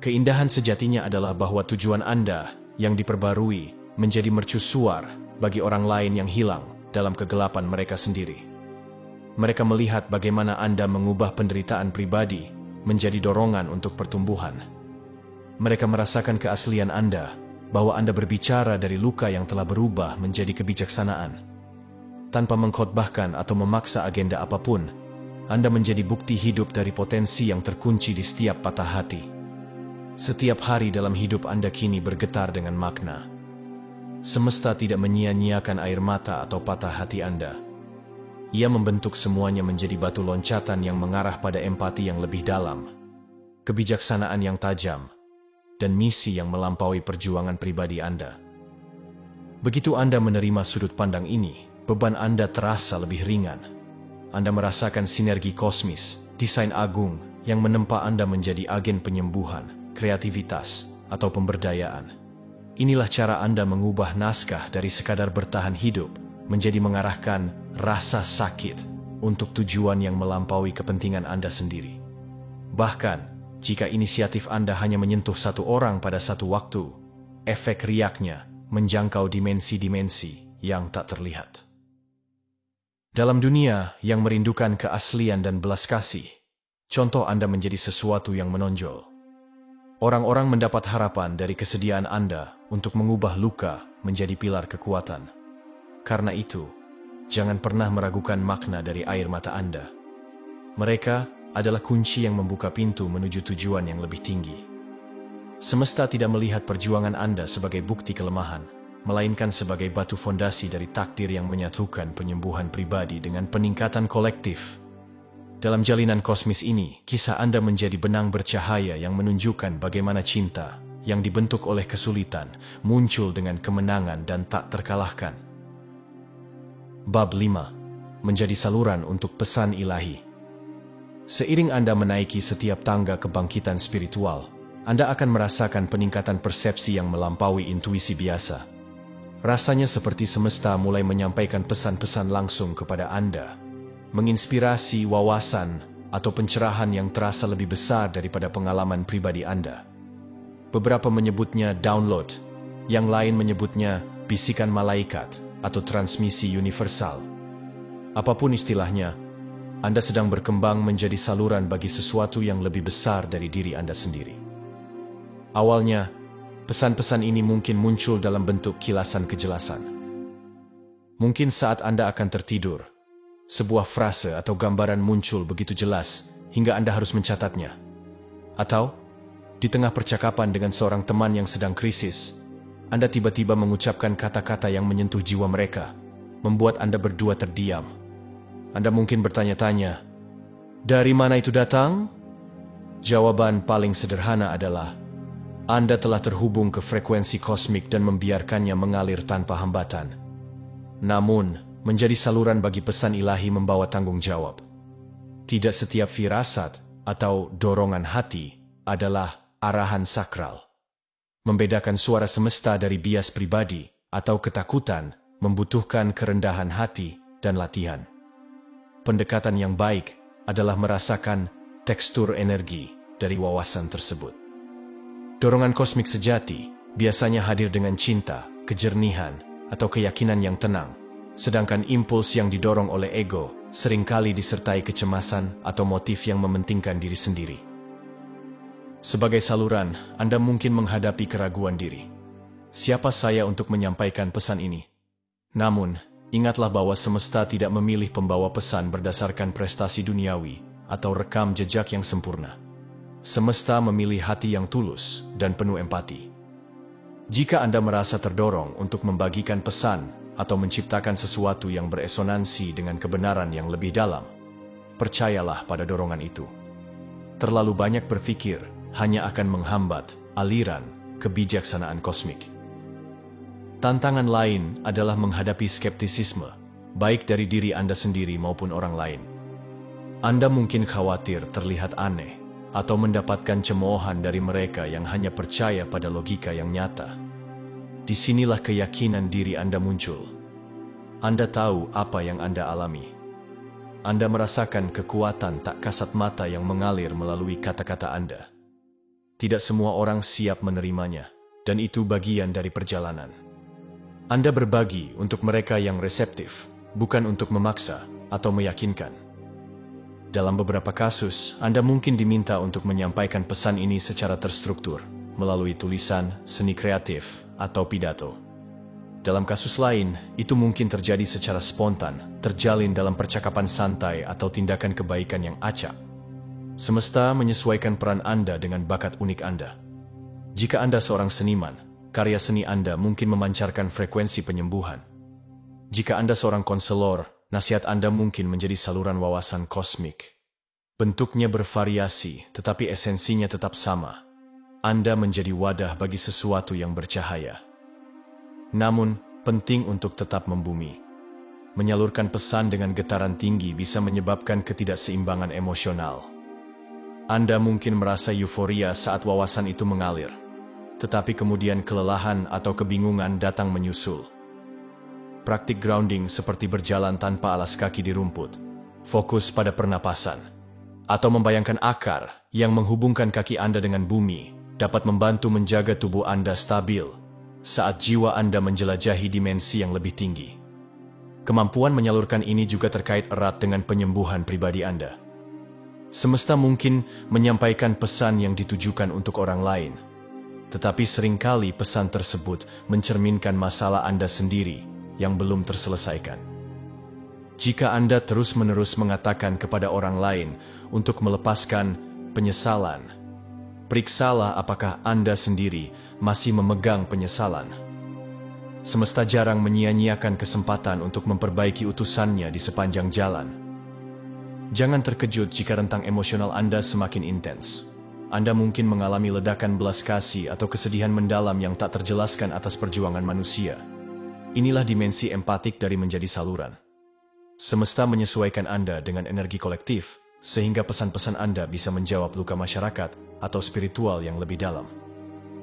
Keindahan sejatinya adalah bahwa tujuan Anda yang diperbarui menjadi mercusuar bagi orang lain yang hilang dalam kegelapan mereka sendiri. Mereka melihat bagaimana Anda mengubah penderitaan pribadi menjadi dorongan untuk pertumbuhan. Mereka merasakan keaslian Anda, bahwa Anda berbicara dari luka yang telah berubah menjadi kebijaksanaan. Tanpa mengkhotbahkan atau memaksa agenda apapun, Anda menjadi bukti hidup dari potensi yang terkunci di setiap patah hati. Setiap hari dalam hidup Anda kini bergetar dengan makna. Semesta tidak menyia-nyiakan air mata atau patah hati Anda. Ia membentuk semuanya menjadi batu loncatan yang mengarah pada empati yang lebih dalam, kebijaksanaan yang tajam, dan misi yang melampaui perjuangan pribadi Anda. Begitu Anda menerima sudut pandang ini, beban Anda terasa lebih ringan. Anda merasakan sinergi kosmis, desain agung yang menempa Anda menjadi agen penyembuhan, kreativitas, atau pemberdayaan. Inilah cara Anda mengubah naskah dari sekadar bertahan hidup menjadi mengarahkan rasa sakit untuk tujuan yang melampaui kepentingan Anda sendiri. Bahkan, jika inisiatif Anda hanya menyentuh satu orang pada satu waktu, efek riaknya menjangkau dimensi-dimensi yang tak terlihat. Dalam dunia yang merindukan keaslian dan belas kasih, contoh Anda menjadi sesuatu yang menonjol. Orang-orang mendapat harapan dari kesediaan Anda untuk mengubah luka menjadi pilar kekuatan. Karena itu, jangan pernah meragukan makna dari air mata Anda. Mereka adalah kunci yang membuka pintu menuju tujuan yang lebih tinggi. Semesta tidak melihat perjuangan Anda sebagai bukti kelemahan, melainkan sebagai batu fondasi dari takdir yang menyatukan penyembuhan pribadi dengan peningkatan kolektif. Dalam jalinan kosmis ini, kisah Anda menjadi benang bercahaya yang menunjukkan bagaimana cinta yang dibentuk oleh kesulitan muncul dengan kemenangan dan tak terkalahkan. Bab 5. Menjadi saluran untuk pesan ilahi. Seiring Anda menaiki setiap tangga kebangkitan spiritual, Anda akan merasakan peningkatan persepsi yang melampaui intuisi biasa. Rasanya seperti semesta mulai menyampaikan pesan-pesan langsung kepada Anda, menginspirasi wawasan atau pencerahan yang terasa lebih besar daripada pengalaman pribadi Anda. Beberapa menyebutnya download, yang lain menyebutnya bisikan malaikat atau transmisi universal. Apapun istilahnya, Anda sedang berkembang menjadi saluran bagi sesuatu yang lebih besar dari diri Anda sendiri. Awalnya, pesan-pesan ini mungkin muncul dalam bentuk kilasan kejelasan. Mungkin saat Anda akan tertidur, sebuah frase atau gambaran muncul begitu jelas hingga Anda harus mencatatnya. Atau, di tengah percakapan dengan seorang teman yang sedang krisis, Anda tiba-tiba mengucapkan kata-kata yang menyentuh jiwa mereka, membuat Anda berdua terdiam. Anda mungkin bertanya-tanya, dari mana itu datang? Jawaban paling sederhana adalah, Anda telah terhubung ke frekuensi kosmik dan membiarkannya mengalir tanpa hambatan. Namun, menjadi saluran bagi pesan ilahi membawa tanggung jawab. Tidak setiap firasat atau dorongan hati adalah arahan sakral. Membedakan suara semesta dari bias pribadi atau ketakutan membutuhkan kerendahan hati dan latihan. Pendekatan yang baik adalah merasakan tekstur energi dari wawasan tersebut. Dorongan kosmik sejati biasanya hadir dengan cinta, kejernihan, atau keyakinan yang tenang, sedangkan impuls yang didorong oleh ego seringkali disertai kecemasan atau motif yang mementingkan diri sendiri. Sebagai saluran, Anda mungkin menghadapi keraguan diri. Siapa saya untuk menyampaikan pesan ini? Namun, ingatlah bahwa semesta tidak memilih pembawa pesan berdasarkan prestasi duniawi atau rekam jejak yang sempurna. Semesta memilih hati yang tulus dan penuh empati. Jika Anda merasa terdorong untuk membagikan pesan atau menciptakan sesuatu yang beresonansi dengan kebenaran yang lebih dalam, percayalah pada dorongan itu. Terlalu banyak berpikir hanya akan menghambat aliran kebijaksanaan kosmik. Tantangan lain adalah menghadapi skeptisisme, baik dari diri Anda sendiri maupun orang lain. Anda mungkin khawatir terlihat aneh, atau mendapatkan cemoohan dari mereka yang hanya percaya pada logika yang nyata. Disinilah keyakinan diri Anda muncul. Anda tahu apa yang Anda alami. Anda merasakan kekuatan tak kasat mata yang mengalir melalui kata-kata Anda. Tidak semua orang siap menerimanya, dan itu bagian dari perjalanan. Anda berbagi untuk mereka yang reseptif, bukan untuk memaksa atau meyakinkan. Dalam beberapa kasus, Anda mungkin diminta untuk menyampaikan pesan ini secara terstruktur, melalui tulisan, seni kreatif, atau pidato. Dalam kasus lain, itu mungkin terjadi secara spontan, terjalin dalam percakapan santai atau tindakan kebaikan yang acak. Semesta menyesuaikan peran Anda dengan bakat unik Anda. Jika Anda seorang seniman, karya seni Anda mungkin memancarkan frekuensi penyembuhan. Jika Anda seorang konselor, nasihat Anda mungkin menjadi saluran wawasan kosmik. Bentuknya bervariasi, tetapi esensinya tetap sama. Anda menjadi wadah bagi sesuatu yang bercahaya. Namun, penting untuk tetap membumi. Menyalurkan pesan dengan getaran tinggi bisa menyebabkan ketidakseimbangan emosional. Anda mungkin merasa euforia saat wawasan itu mengalir, tetapi kemudian kelelahan atau kebingungan datang menyusul. Praktik grounding seperti berjalan tanpa alas kaki di rumput, fokus pada pernapasan, atau membayangkan akar yang menghubungkan kaki Anda dengan bumi dapat membantu menjaga tubuh Anda stabil saat jiwa Anda menjelajahi dimensi yang lebih tinggi. Kemampuan menyalurkan ini juga terkait erat dengan penyembuhan pribadi Anda. Semesta mungkin menyampaikan pesan yang ditujukan untuk orang lain, tetapi seringkali pesan tersebut mencerminkan masalah Anda sendiri yang belum terselesaikan. Jika Anda terus-menerus mengatakan kepada orang lain untuk melepaskan penyesalan, periksalah apakah Anda sendiri masih memegang penyesalan. Semesta jarang menyia-nyiakan kesempatan untuk memperbaiki utusannya di sepanjang jalan. Jangan terkejut jika rentang emosional Anda semakin intens. Anda mungkin mengalami ledakan belas kasih atau kesedihan mendalam yang tak terjelaskan atas perjuangan manusia. Inilah dimensi empatik dari menjadi saluran. Semesta menyesuaikan Anda dengan energi kolektif, sehingga pesan-pesan Anda bisa menjawab luka masyarakat atau spiritual yang lebih dalam.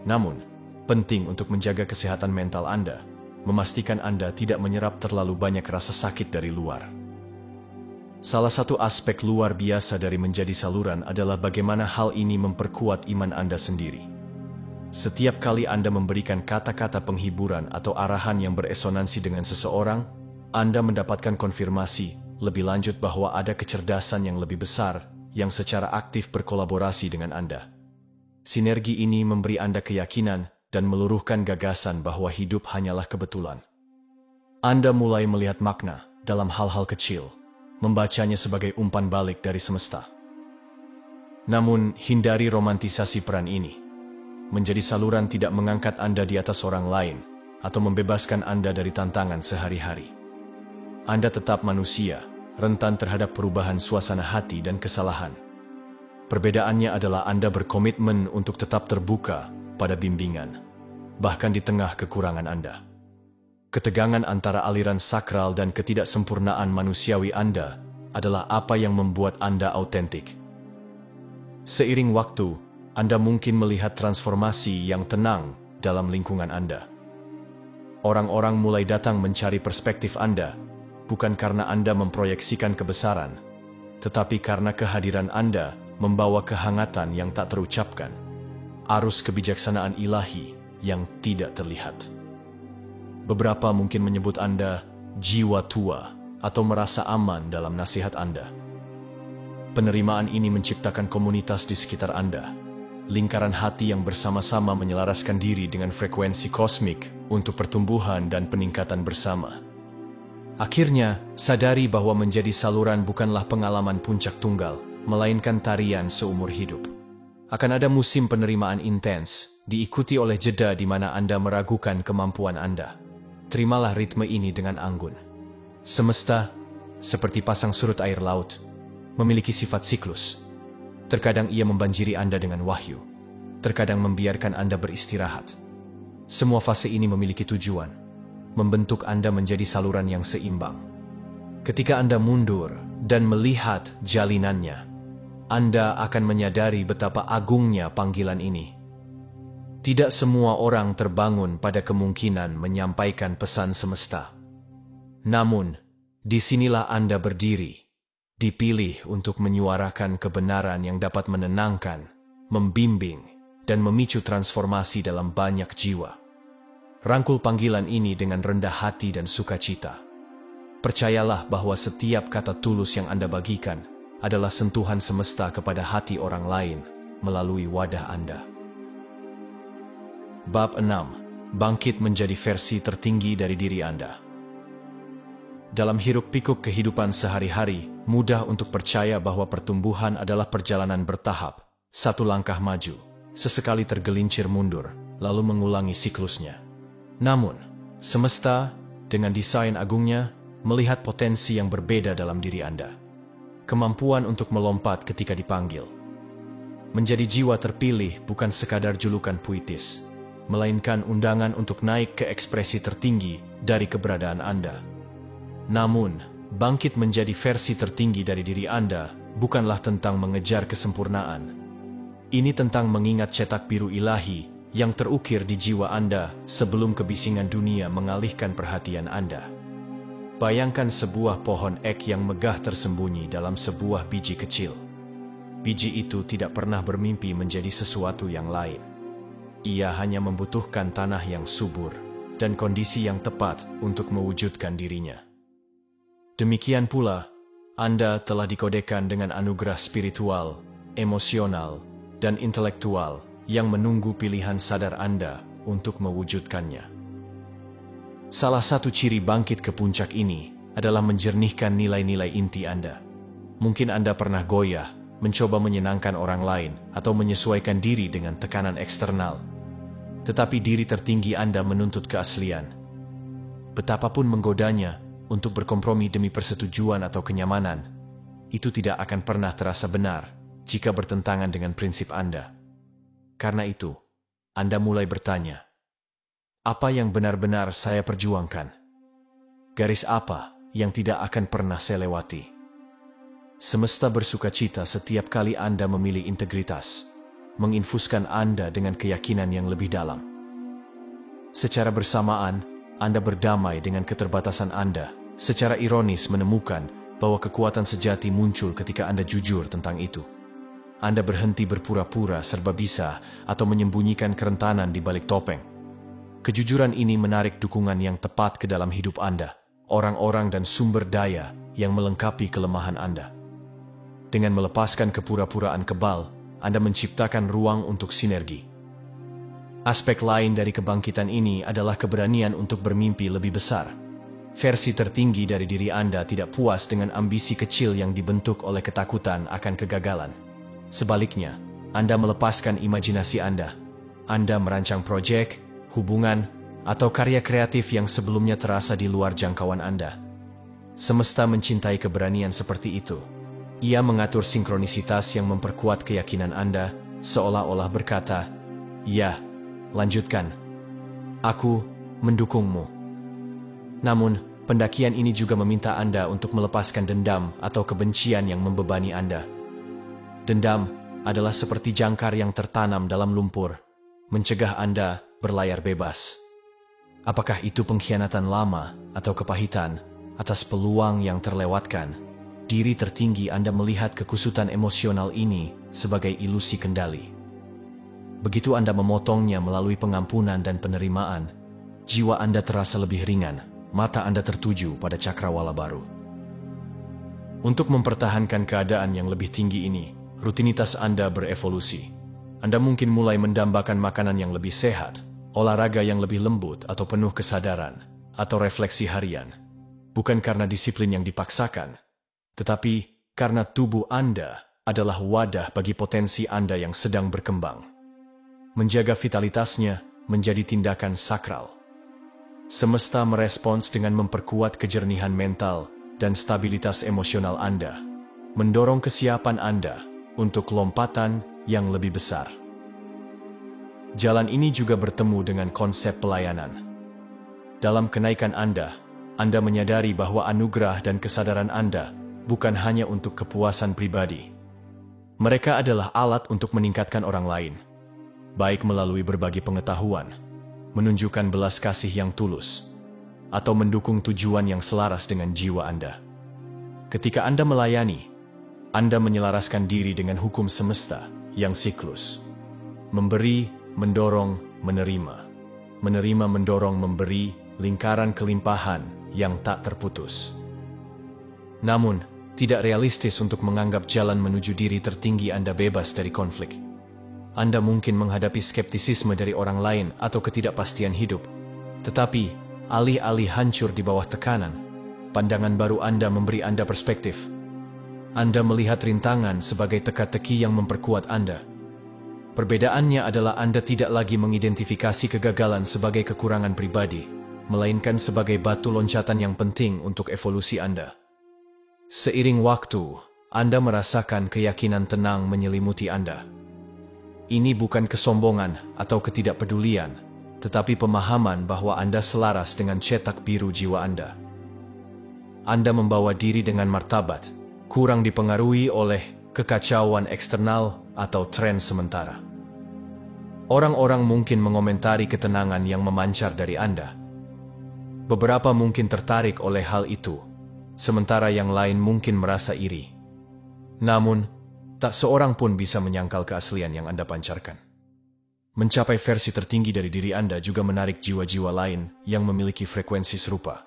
Namun, penting untuk menjaga kesehatan mental Anda, memastikan Anda tidak menyerap terlalu banyak rasa sakit dari luar. Salah satu aspek luar biasa dari menjadi saluran adalah bagaimana hal ini memperkuat iman Anda sendiri. Setiap kali Anda memberikan kata-kata penghiburan atau arahan yang beresonansi dengan seseorang, Anda mendapatkan konfirmasi lebih lanjut bahwa ada kecerdasan yang lebih besar yang secara aktif berkolaborasi dengan Anda. Sinergi ini memberi Anda keyakinan dan meluruhkan gagasan bahwa hidup hanyalah kebetulan. Anda mulai melihat makna dalam hal-hal kecil, membacanya sebagai umpan balik dari semesta. Namun, hindari romantisasi peran ini. Menjadi saluran tidak mengangkat Anda di atas orang lain atau membebaskan Anda dari tantangan sehari-hari. Anda tetap manusia, rentan terhadap perubahan suasana hati dan kesalahan. Perbedaannya adalah Anda berkomitmen untuk tetap terbuka pada bimbingan, bahkan di tengah kekurangan Anda. Ketegangan antara aliran sakral dan ketidaksempurnaan manusiawi Anda adalah apa yang membuat Anda autentik. Seiring waktu, Anda mungkin melihat transformasi yang tenang dalam lingkungan Anda. Orang-orang mulai datang mencari perspektif Anda, bukan karena Anda memproyeksikan kebesaran, tetapi karena kehadiran Anda membawa kehangatan yang tak terucapkan, arus kebijaksanaan ilahi yang tidak terlihat. Beberapa mungkin menyebut Anda jiwa tua atau merasa aman dalam nasihat Anda. Penerimaan ini menciptakan komunitas di sekitar Anda, lingkaran hati yang bersama-sama menyelaraskan diri dengan frekuensi kosmik untuk pertumbuhan dan peningkatan bersama. Akhirnya, sadari bahwa menjadi saluran bukanlah pengalaman puncak tunggal, melainkan tarian seumur hidup. Akan ada musim penerimaan intens, diikuti oleh jeda di mana Anda meragukan kemampuan Anda. Terimalah ritme ini dengan anggun. Semesta, seperti pasang surut air laut, memiliki sifat siklus. Terkadang ia membanjiri Anda dengan wahyu, terkadang membiarkan Anda beristirahat. Semua fase ini memiliki tujuan, membentuk Anda menjadi saluran yang seimbang. Ketika Anda mundur dan melihat jalinannya, Anda akan menyadari betapa agungnya panggilan ini. Tidak semua orang terbangun pada kemungkinan menyampaikan pesan semesta. Namun, disinilah Anda berdiri, dipilih untuk menyuarakan kebenaran yang dapat menenangkan, membimbing, dan memicu transformasi dalam banyak jiwa. Rangkul panggilan ini dengan rendah hati dan sukacita. Percayalah bahwa setiap kata tulus yang Anda bagikan adalah sentuhan semesta kepada hati orang lain melalui wadah Anda. Bab 6. bangkit menjadi versi tertinggi dari diri Anda. Dalam hiruk-pikuk kehidupan sehari-hari, mudah untuk percaya bahwa pertumbuhan adalah perjalanan bertahap, satu langkah maju, sesekali tergelincir mundur, lalu mengulangi siklusnya. Namun, semesta, dengan desain agungnya, melihat potensi yang berbeda dalam diri Anda. Kemampuan untuk melompat ketika dipanggil. Menjadi jiwa terpilih bukan sekadar julukan puitis, melainkan undangan untuk naik ke ekspresi tertinggi dari keberadaan Anda. Namun, bangkit menjadi versi tertinggi dari diri Anda bukanlah tentang mengejar kesempurnaan. Ini tentang mengingat cetak biru ilahi yang terukir di jiwa Anda sebelum kebisingan dunia mengalihkan perhatian Anda. Bayangkan sebuah pohon ek yang megah tersembunyi dalam sebuah biji kecil. Biji itu tidak pernah bermimpi menjadi sesuatu yang lain. Ia hanya membutuhkan tanah yang subur dan kondisi yang tepat untuk mewujudkan dirinya. Demikian pula, Anda telah dikodekan dengan anugerah spiritual, emosional, dan intelektual yang menunggu pilihan sadar Anda untuk mewujudkannya. Salah satu ciri bangkit ke puncak ini adalah menjernihkan nilai-nilai inti Anda. Mungkin Anda pernah goyah, mencoba menyenangkan orang lain, atau menyesuaikan diri dengan tekanan eksternal. Tetapi diri tertinggi Anda menuntut keaslian. Betapapun menggodanya untuk berkompromi demi persetujuan atau kenyamanan, itu tidak akan pernah terasa benar jika bertentangan dengan prinsip Anda. Karena itu, Anda mulai bertanya, apa yang benar-benar saya perjuangkan? Garis apa yang tidak akan pernah saya lewati? Semesta bersukacita setiap kali Anda memilih integritas, menginfuskan Anda dengan keyakinan yang lebih dalam. Secara bersamaan, Anda berdamai dengan keterbatasan Anda, secara ironis menemukan bahwa kekuatan sejati muncul ketika Anda jujur tentang itu. Anda berhenti berpura-pura serba bisa atau menyembunyikan kerentanan di balik topeng. Kejujuran ini menarik dukungan yang tepat ke dalam hidup Anda, orang-orang dan sumber daya yang melengkapi kelemahan Anda. Dengan melepaskan kepura-puraan kebal, Anda menciptakan ruang untuk sinergi. Aspek lain dari kebangkitan ini adalah keberanian untuk bermimpi lebih besar. Versi tertinggi dari diri Anda tidak puas dengan ambisi kecil yang dibentuk oleh ketakutan akan kegagalan. Sebaliknya, Anda melepaskan imajinasi Anda. Anda merancang proyek, hubungan, atau karya kreatif yang sebelumnya terasa di luar jangkauan Anda. Semesta mencintai keberanian seperti itu. Ia mengatur sinkronisitas yang memperkuat keyakinan Anda, seolah-olah berkata, "Ya, lanjutkan. Aku mendukungmu." Namun, pendakian ini juga meminta Anda untuk melepaskan dendam atau kebencian yang membebani Anda. Dendam adalah seperti jangkar yang tertanam dalam lumpur, mencegah Anda berlayar bebas. Apakah itu pengkhianatan lama atau kepahitan atas peluang yang terlewatkan? Diri tertinggi Anda melihat kekusutan emosional ini sebagai ilusi kendali. Begitu Anda memotongnya melalui pengampunan dan penerimaan, jiwa Anda terasa lebih ringan. Mata Anda tertuju pada cakrawala baru. Untuk mempertahankan keadaan yang lebih tinggi ini, rutinitas Anda berevolusi. Anda mungkin mulai mendambakan makanan yang lebih sehat, olahraga yang lebih lembut atau penuh kesadaran, atau refleksi harian. Bukan karena disiplin yang dipaksakan, tetapi karena tubuh Anda adalah wadah bagi potensi Anda yang sedang berkembang. Menjaga vitalitasnya menjadi tindakan sakral. Semesta merespons dengan memperkuat kejernihan mental dan stabilitas emosional Anda, mendorong kesiapan Anda untuk lompatan yang lebih besar. Jalan ini juga bertemu dengan konsep pelayanan. Dalam kenaikan Anda menyadari bahwa anugerah dan kesadaran Anda bukan hanya untuk kepuasan pribadi. Mereka adalah alat untuk meningkatkan orang lain, baik melalui berbagi pengetahuan, menunjukkan belas kasih yang tulus, atau mendukung tujuan yang selaras dengan jiwa Anda. Ketika Anda melayani, Anda menyelaraskan diri dengan hukum semesta yang siklus. Memberi, mendorong, menerima. Menerima, mendorong, memberi, lingkaran kelimpahan yang tak terputus. Namun, tidak realistis untuk menganggap jalan menuju diri tertinggi Anda bebas dari konflik. Anda mungkin menghadapi skeptisisme dari orang lain atau ketidakpastian hidup. Tetapi, alih-alih hancur di bawah tekanan, pandangan baru Anda memberi Anda perspektif. Anda melihat rintangan sebagai teka-teki yang memperkuat Anda. Perbedaannya adalah Anda tidak lagi mengidentifikasi kegagalan sebagai kekurangan pribadi, melainkan sebagai batu loncatan yang penting untuk evolusi Anda. Seiring waktu, Anda merasakan keyakinan tenang menyelimuti Anda. Ini bukan kesombongan atau ketidakpedulian, tetapi pemahaman bahwa Anda selaras dengan cetak biru jiwa Anda. Anda membawa diri dengan martabat, kurang dipengaruhi oleh kekacauan eksternal atau tren sementara. Orang-orang mungkin mengomentari ketenangan yang memancar dari Anda. Beberapa mungkin tertarik oleh hal itu, sementara yang lain mungkin merasa iri. Namun, tak seorang pun bisa menyangkal keaslian yang Anda pancarkan. Mencapai versi tertinggi dari diri Anda juga menarik jiwa-jiwa lain yang memiliki frekuensi serupa.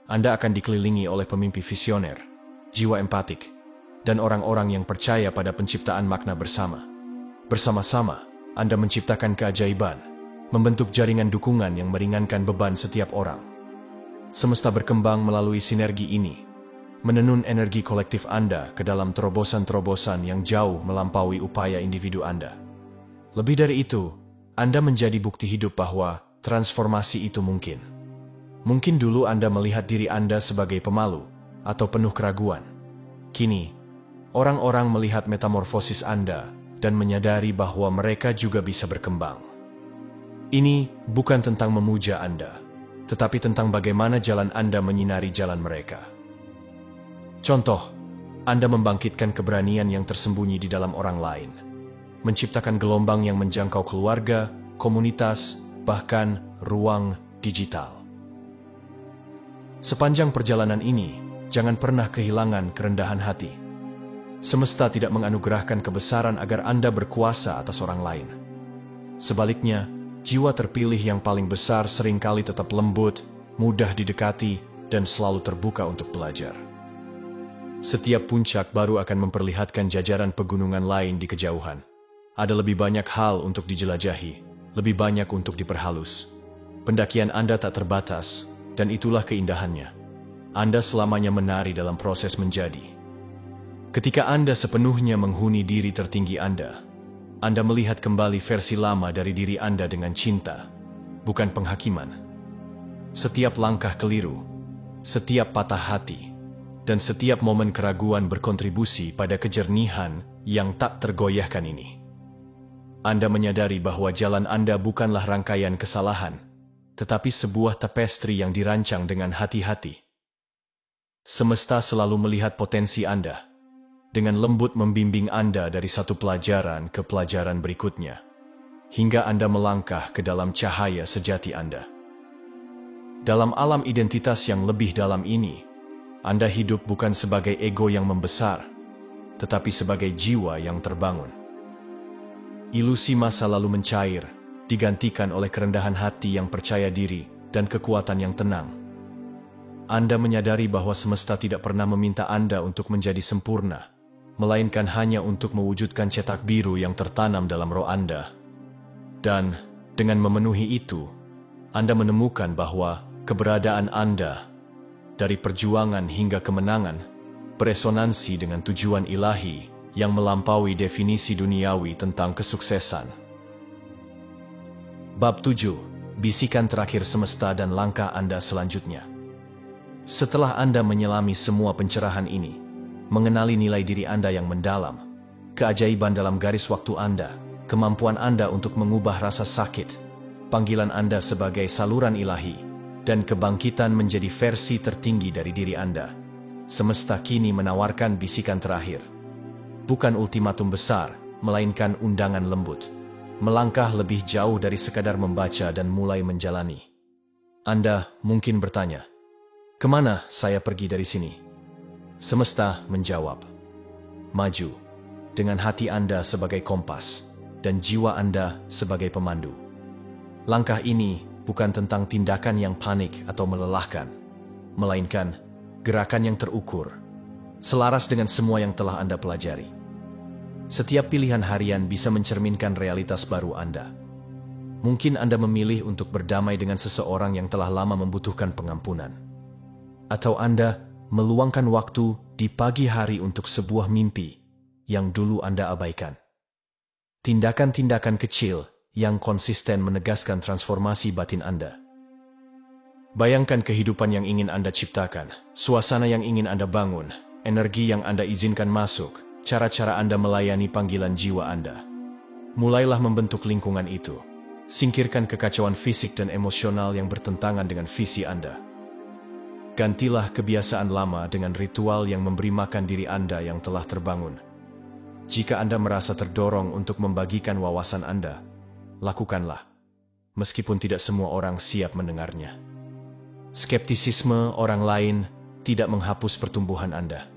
Anda akan dikelilingi oleh pemimpi visioner, jiwa empatik, dan orang-orang yang percaya pada penciptaan makna bersama. Bersama-sama, Anda menciptakan keajaiban, membentuk jaringan dukungan yang meringankan beban setiap orang. Semesta berkembang melalui sinergi ini, menenun energi kolektif Anda ke dalam terobosan-terobosan yang jauh melampaui upaya individu Anda. Lebih dari itu, Anda menjadi bukti hidup bahwa transformasi itu mungkin. Mungkin dulu Anda melihat diri Anda sebagai pemalu atau penuh keraguan. Kini, orang-orang melihat metamorfosis Anda dan menyadari bahwa mereka juga bisa berkembang. Ini bukan tentang memuja Anda, tetapi tentang bagaimana jalan Anda menyinari jalan mereka. Contoh, Anda membangkitkan keberanian yang tersembunyi di dalam orang lain, menciptakan gelombang yang menjangkau keluarga, komunitas, bahkan ruang digital. Sepanjang perjalanan ini, jangan pernah kehilangan kerendahan hati. Semesta tidak menganugerahkan kebesaran agar Anda berkuasa atas orang lain. Sebaliknya, jiwa terpilih yang paling besar seringkali tetap lembut, mudah didekati, dan selalu terbuka untuk belajar. Setiap puncak baru akan memperlihatkan jajaran pegunungan lain di kejauhan. Ada lebih banyak hal untuk dijelajahi, lebih banyak untuk diperhalus. Pendakian Anda tak terbatas, dan itulah keindahannya. Anda selamanya menari dalam proses menjadi. Ketika Anda sepenuhnya menghuni diri tertinggi Anda melihat kembali versi lama dari diri Anda dengan cinta, bukan penghakiman. Setiap langkah keliru, setiap patah hati, dan setiap momen keraguan berkontribusi pada kejernihan yang tak tergoyahkan ini. Anda menyadari bahwa jalan Anda bukanlah rangkaian kesalahan, tetapi sebuah tapestri yang dirancang dengan hati-hati. Semesta selalu melihat potensi Anda, dengan lembut membimbing Anda dari satu pelajaran ke pelajaran berikutnya, hingga Anda melangkah ke dalam cahaya sejati Anda. Dalam alam identitas yang lebih dalam ini, Anda hidup bukan sebagai ego yang membesar, tetapi sebagai jiwa yang terbangun. Ilusi masa lalu mencair, digantikan oleh kerendahan hati yang percaya diri dan kekuatan yang tenang. Anda menyadari bahwa semesta tidak pernah meminta Anda untuk menjadi sempurna, melainkan hanya untuk mewujudkan cetak biru yang tertanam dalam roh Anda. Dan dengan memenuhi itu, Anda menemukan bahwa keberadaan Anda, dari perjuangan hingga kemenangan, beresonansi dengan tujuan ilahi yang melampaui definisi duniawi tentang kesuksesan. Bab 7. Bisikan terakhir semesta dan langkah Anda selanjutnya. Setelah Anda menyelami semua pencerahan ini, mengenali nilai diri Anda yang mendalam, keajaiban dalam garis waktu Anda, kemampuan Anda untuk mengubah rasa sakit, panggilan Anda sebagai saluran ilahi, dan kebangkitan menjadi versi tertinggi dari diri Anda, semesta kini menawarkan bisikan terakhir. Bukan ultimatum besar, melainkan undangan lembut. Melangkah lebih jauh dari sekadar membaca dan mulai menjalani. Anda mungkin bertanya, kemana saya pergi dari sini? Semesta menjawab, maju, dengan hati Anda sebagai kompas, dan jiwa Anda sebagai pemandu. Langkah ini bukan tentang tindakan yang panik atau melelahkan, melainkan gerakan yang terukur, selaras dengan semua yang telah Anda pelajari. Setiap pilihan harian bisa mencerminkan realitas baru Anda. Mungkin Anda memilih untuk berdamai dengan seseorang yang telah lama membutuhkan pengampunan. Atau Anda meluangkan waktu di pagi hari untuk sebuah mimpi yang dulu Anda abaikan. Tindakan-tindakan kecil yang konsisten menegaskan transformasi batin Anda. Bayangkan kehidupan yang ingin Anda ciptakan, suasana yang ingin Anda bangun, energi yang Anda izinkan masuk, cara-cara Anda melayani panggilan jiwa Anda. Mulailah membentuk lingkungan itu. Singkirkan kekacauan fisik dan emosional yang bertentangan dengan visi Anda. Gantilah kebiasaan lama dengan ritual yang memberi makan diri Anda yang telah terbangun. Jika Anda merasa terdorong untuk membagikan wawasan Anda, lakukanlah, meskipun tidak semua orang siap mendengarnya. Skeptisisme orang lain tidak menghapus pertumbuhan Anda.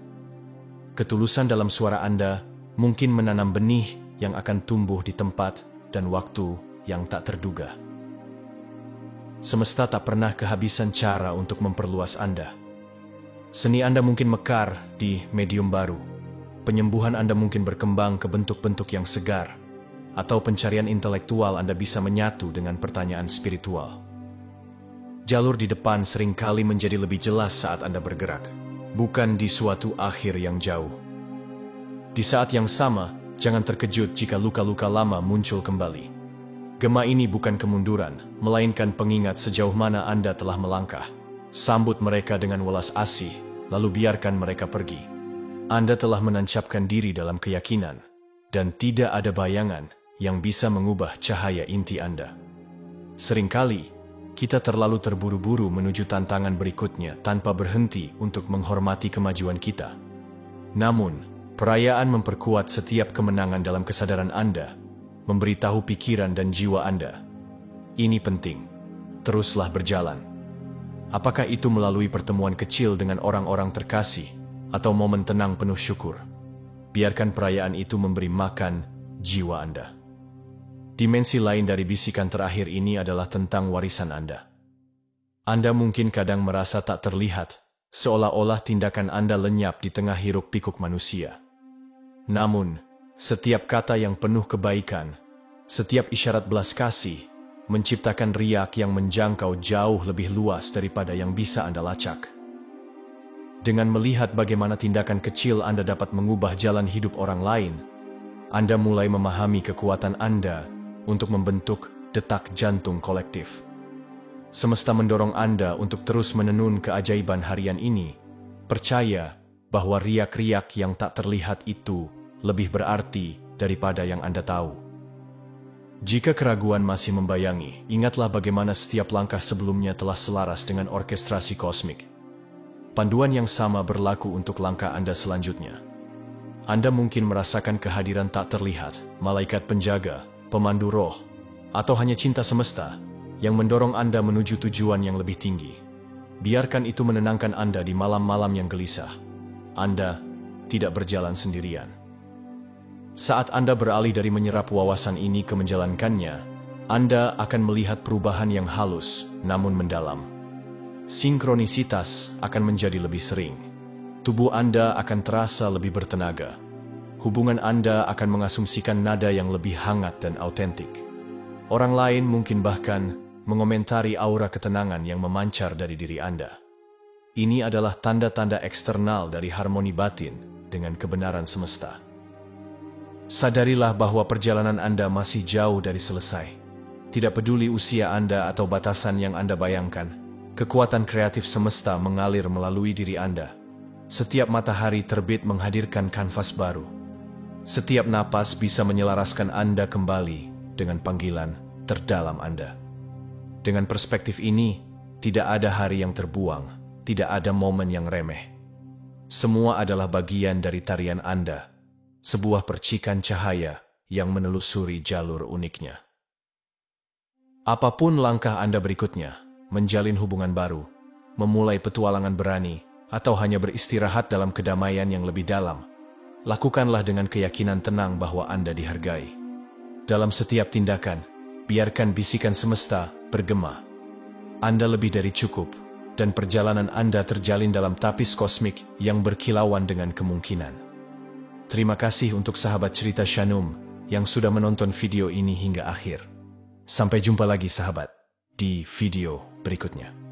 Ketulusan dalam suara Anda mungkin menanam benih yang akan tumbuh di tempat dan waktu yang tak terduga. Semesta tak pernah kehabisan cara untuk memperluas Anda. Seni Anda mungkin mekar di medium baru. Penyembuhan Anda mungkin berkembang ke bentuk-bentuk yang segar. Atau pencarian intelektual Anda bisa menyatu dengan pertanyaan spiritual. Jalur di depan seringkali menjadi lebih jelas saat Anda bergerak, bukan di suatu akhir yang jauh. Di saat yang sama, jangan terkejut jika luka-luka lama muncul kembali. Gema ini bukan kemunduran, melainkan pengingat sejauh mana Anda telah melangkah. Sambut mereka dengan welas asih, lalu biarkan mereka pergi. Anda telah menancapkan diri dalam keyakinan, dan tidak ada bayangan yang bisa mengubah cahaya inti Anda. Seringkali, kita terlalu terburu-buru menuju tantangan berikutnya tanpa berhenti untuk menghormati kemajuan kita. Namun, perayaan memperkuat setiap kemenangan dalam kesadaran Anda, memberitahu pikiran dan jiwa Anda. Ini penting. Teruslah berjalan. Apakah itu melalui pertemuan kecil dengan orang-orang terkasih atau momen tenang penuh syukur? Biarkan perayaan itu memberi makan jiwa Anda. Dimensi lain dari bisikan terakhir ini adalah tentang warisan Anda. Anda mungkin kadang merasa tak terlihat, seolah-olah tindakan Anda lenyap di tengah hiruk-pikuk manusia. Namun, setiap kata yang penuh kebaikan, setiap isyarat belas kasih, menciptakan riak yang menjangkau jauh lebih luas daripada yang bisa Anda lacak. Dengan melihat bagaimana tindakan kecil Anda dapat mengubah jalan hidup orang lain, Anda mulai memahami kekuatan Anda untuk membentuk detak jantung kolektif. Semesta mendorong Anda untuk terus menenun keajaiban harian ini. Percaya bahwa riak-riak yang tak terlihat itu lebih berarti daripada yang Anda tahu. Jika keraguan masih membayangi, ingatlah bagaimana setiap langkah sebelumnya telah selaras dengan orkestrasi kosmik. Panduan yang sama berlaku untuk langkah Anda selanjutnya. Anda mungkin merasakan kehadiran tak terlihat, malaikat penjaga, pemandu roh, atau hanya cinta semesta yang mendorong Anda menuju tujuan yang lebih tinggi. Biarkan itu menenangkan Anda di malam-malam yang gelisah. Anda tidak berjalan sendirian. Saat Anda beralih dari menyerap wawasan ini ke menjalankannya, Anda akan melihat perubahan yang halus namun mendalam. Sinkronisitas akan menjadi lebih sering. Tubuh Anda akan terasa lebih bertenaga. Hubungan Anda akan mengasumsikan nada yang lebih hangat dan autentik. Orang lain mungkin bahkan mengomentari aura ketenangan yang memancar dari diri Anda. Ini adalah tanda-tanda eksternal dari harmoni batin dengan kebenaran semesta. Sadarilah bahwa perjalanan Anda masih jauh dari selesai. Tidak peduli usia Anda atau batasan yang Anda bayangkan, kekuatan kreatif semesta mengalir melalui diri Anda. Setiap matahari terbit menghadirkan kanvas baru. Setiap napas bisa menyelaraskan Anda kembali dengan panggilan terdalam Anda. Dengan perspektif ini, tidak ada hari yang terbuang, tidak ada momen yang remeh. Semua adalah bagian dari tarian Anda, sebuah percikan cahaya yang menelusuri jalur uniknya. Apapun langkah Anda berikutnya, menjalin hubungan baru, memulai petualangan berani, atau hanya beristirahat dalam kedamaian yang lebih dalam, lakukanlah dengan keyakinan tenang bahwa Anda dihargai. Dalam setiap tindakan, biarkan bisikan semesta bergema. Anda lebih dari cukup, dan perjalanan Anda terjalin dalam tapis kosmik yang berkilauan dengan kemungkinan. Terima kasih untuk sahabat cerita Shanum yang sudah menonton video ini hingga akhir. Sampai jumpa lagi sahabat di video berikutnya.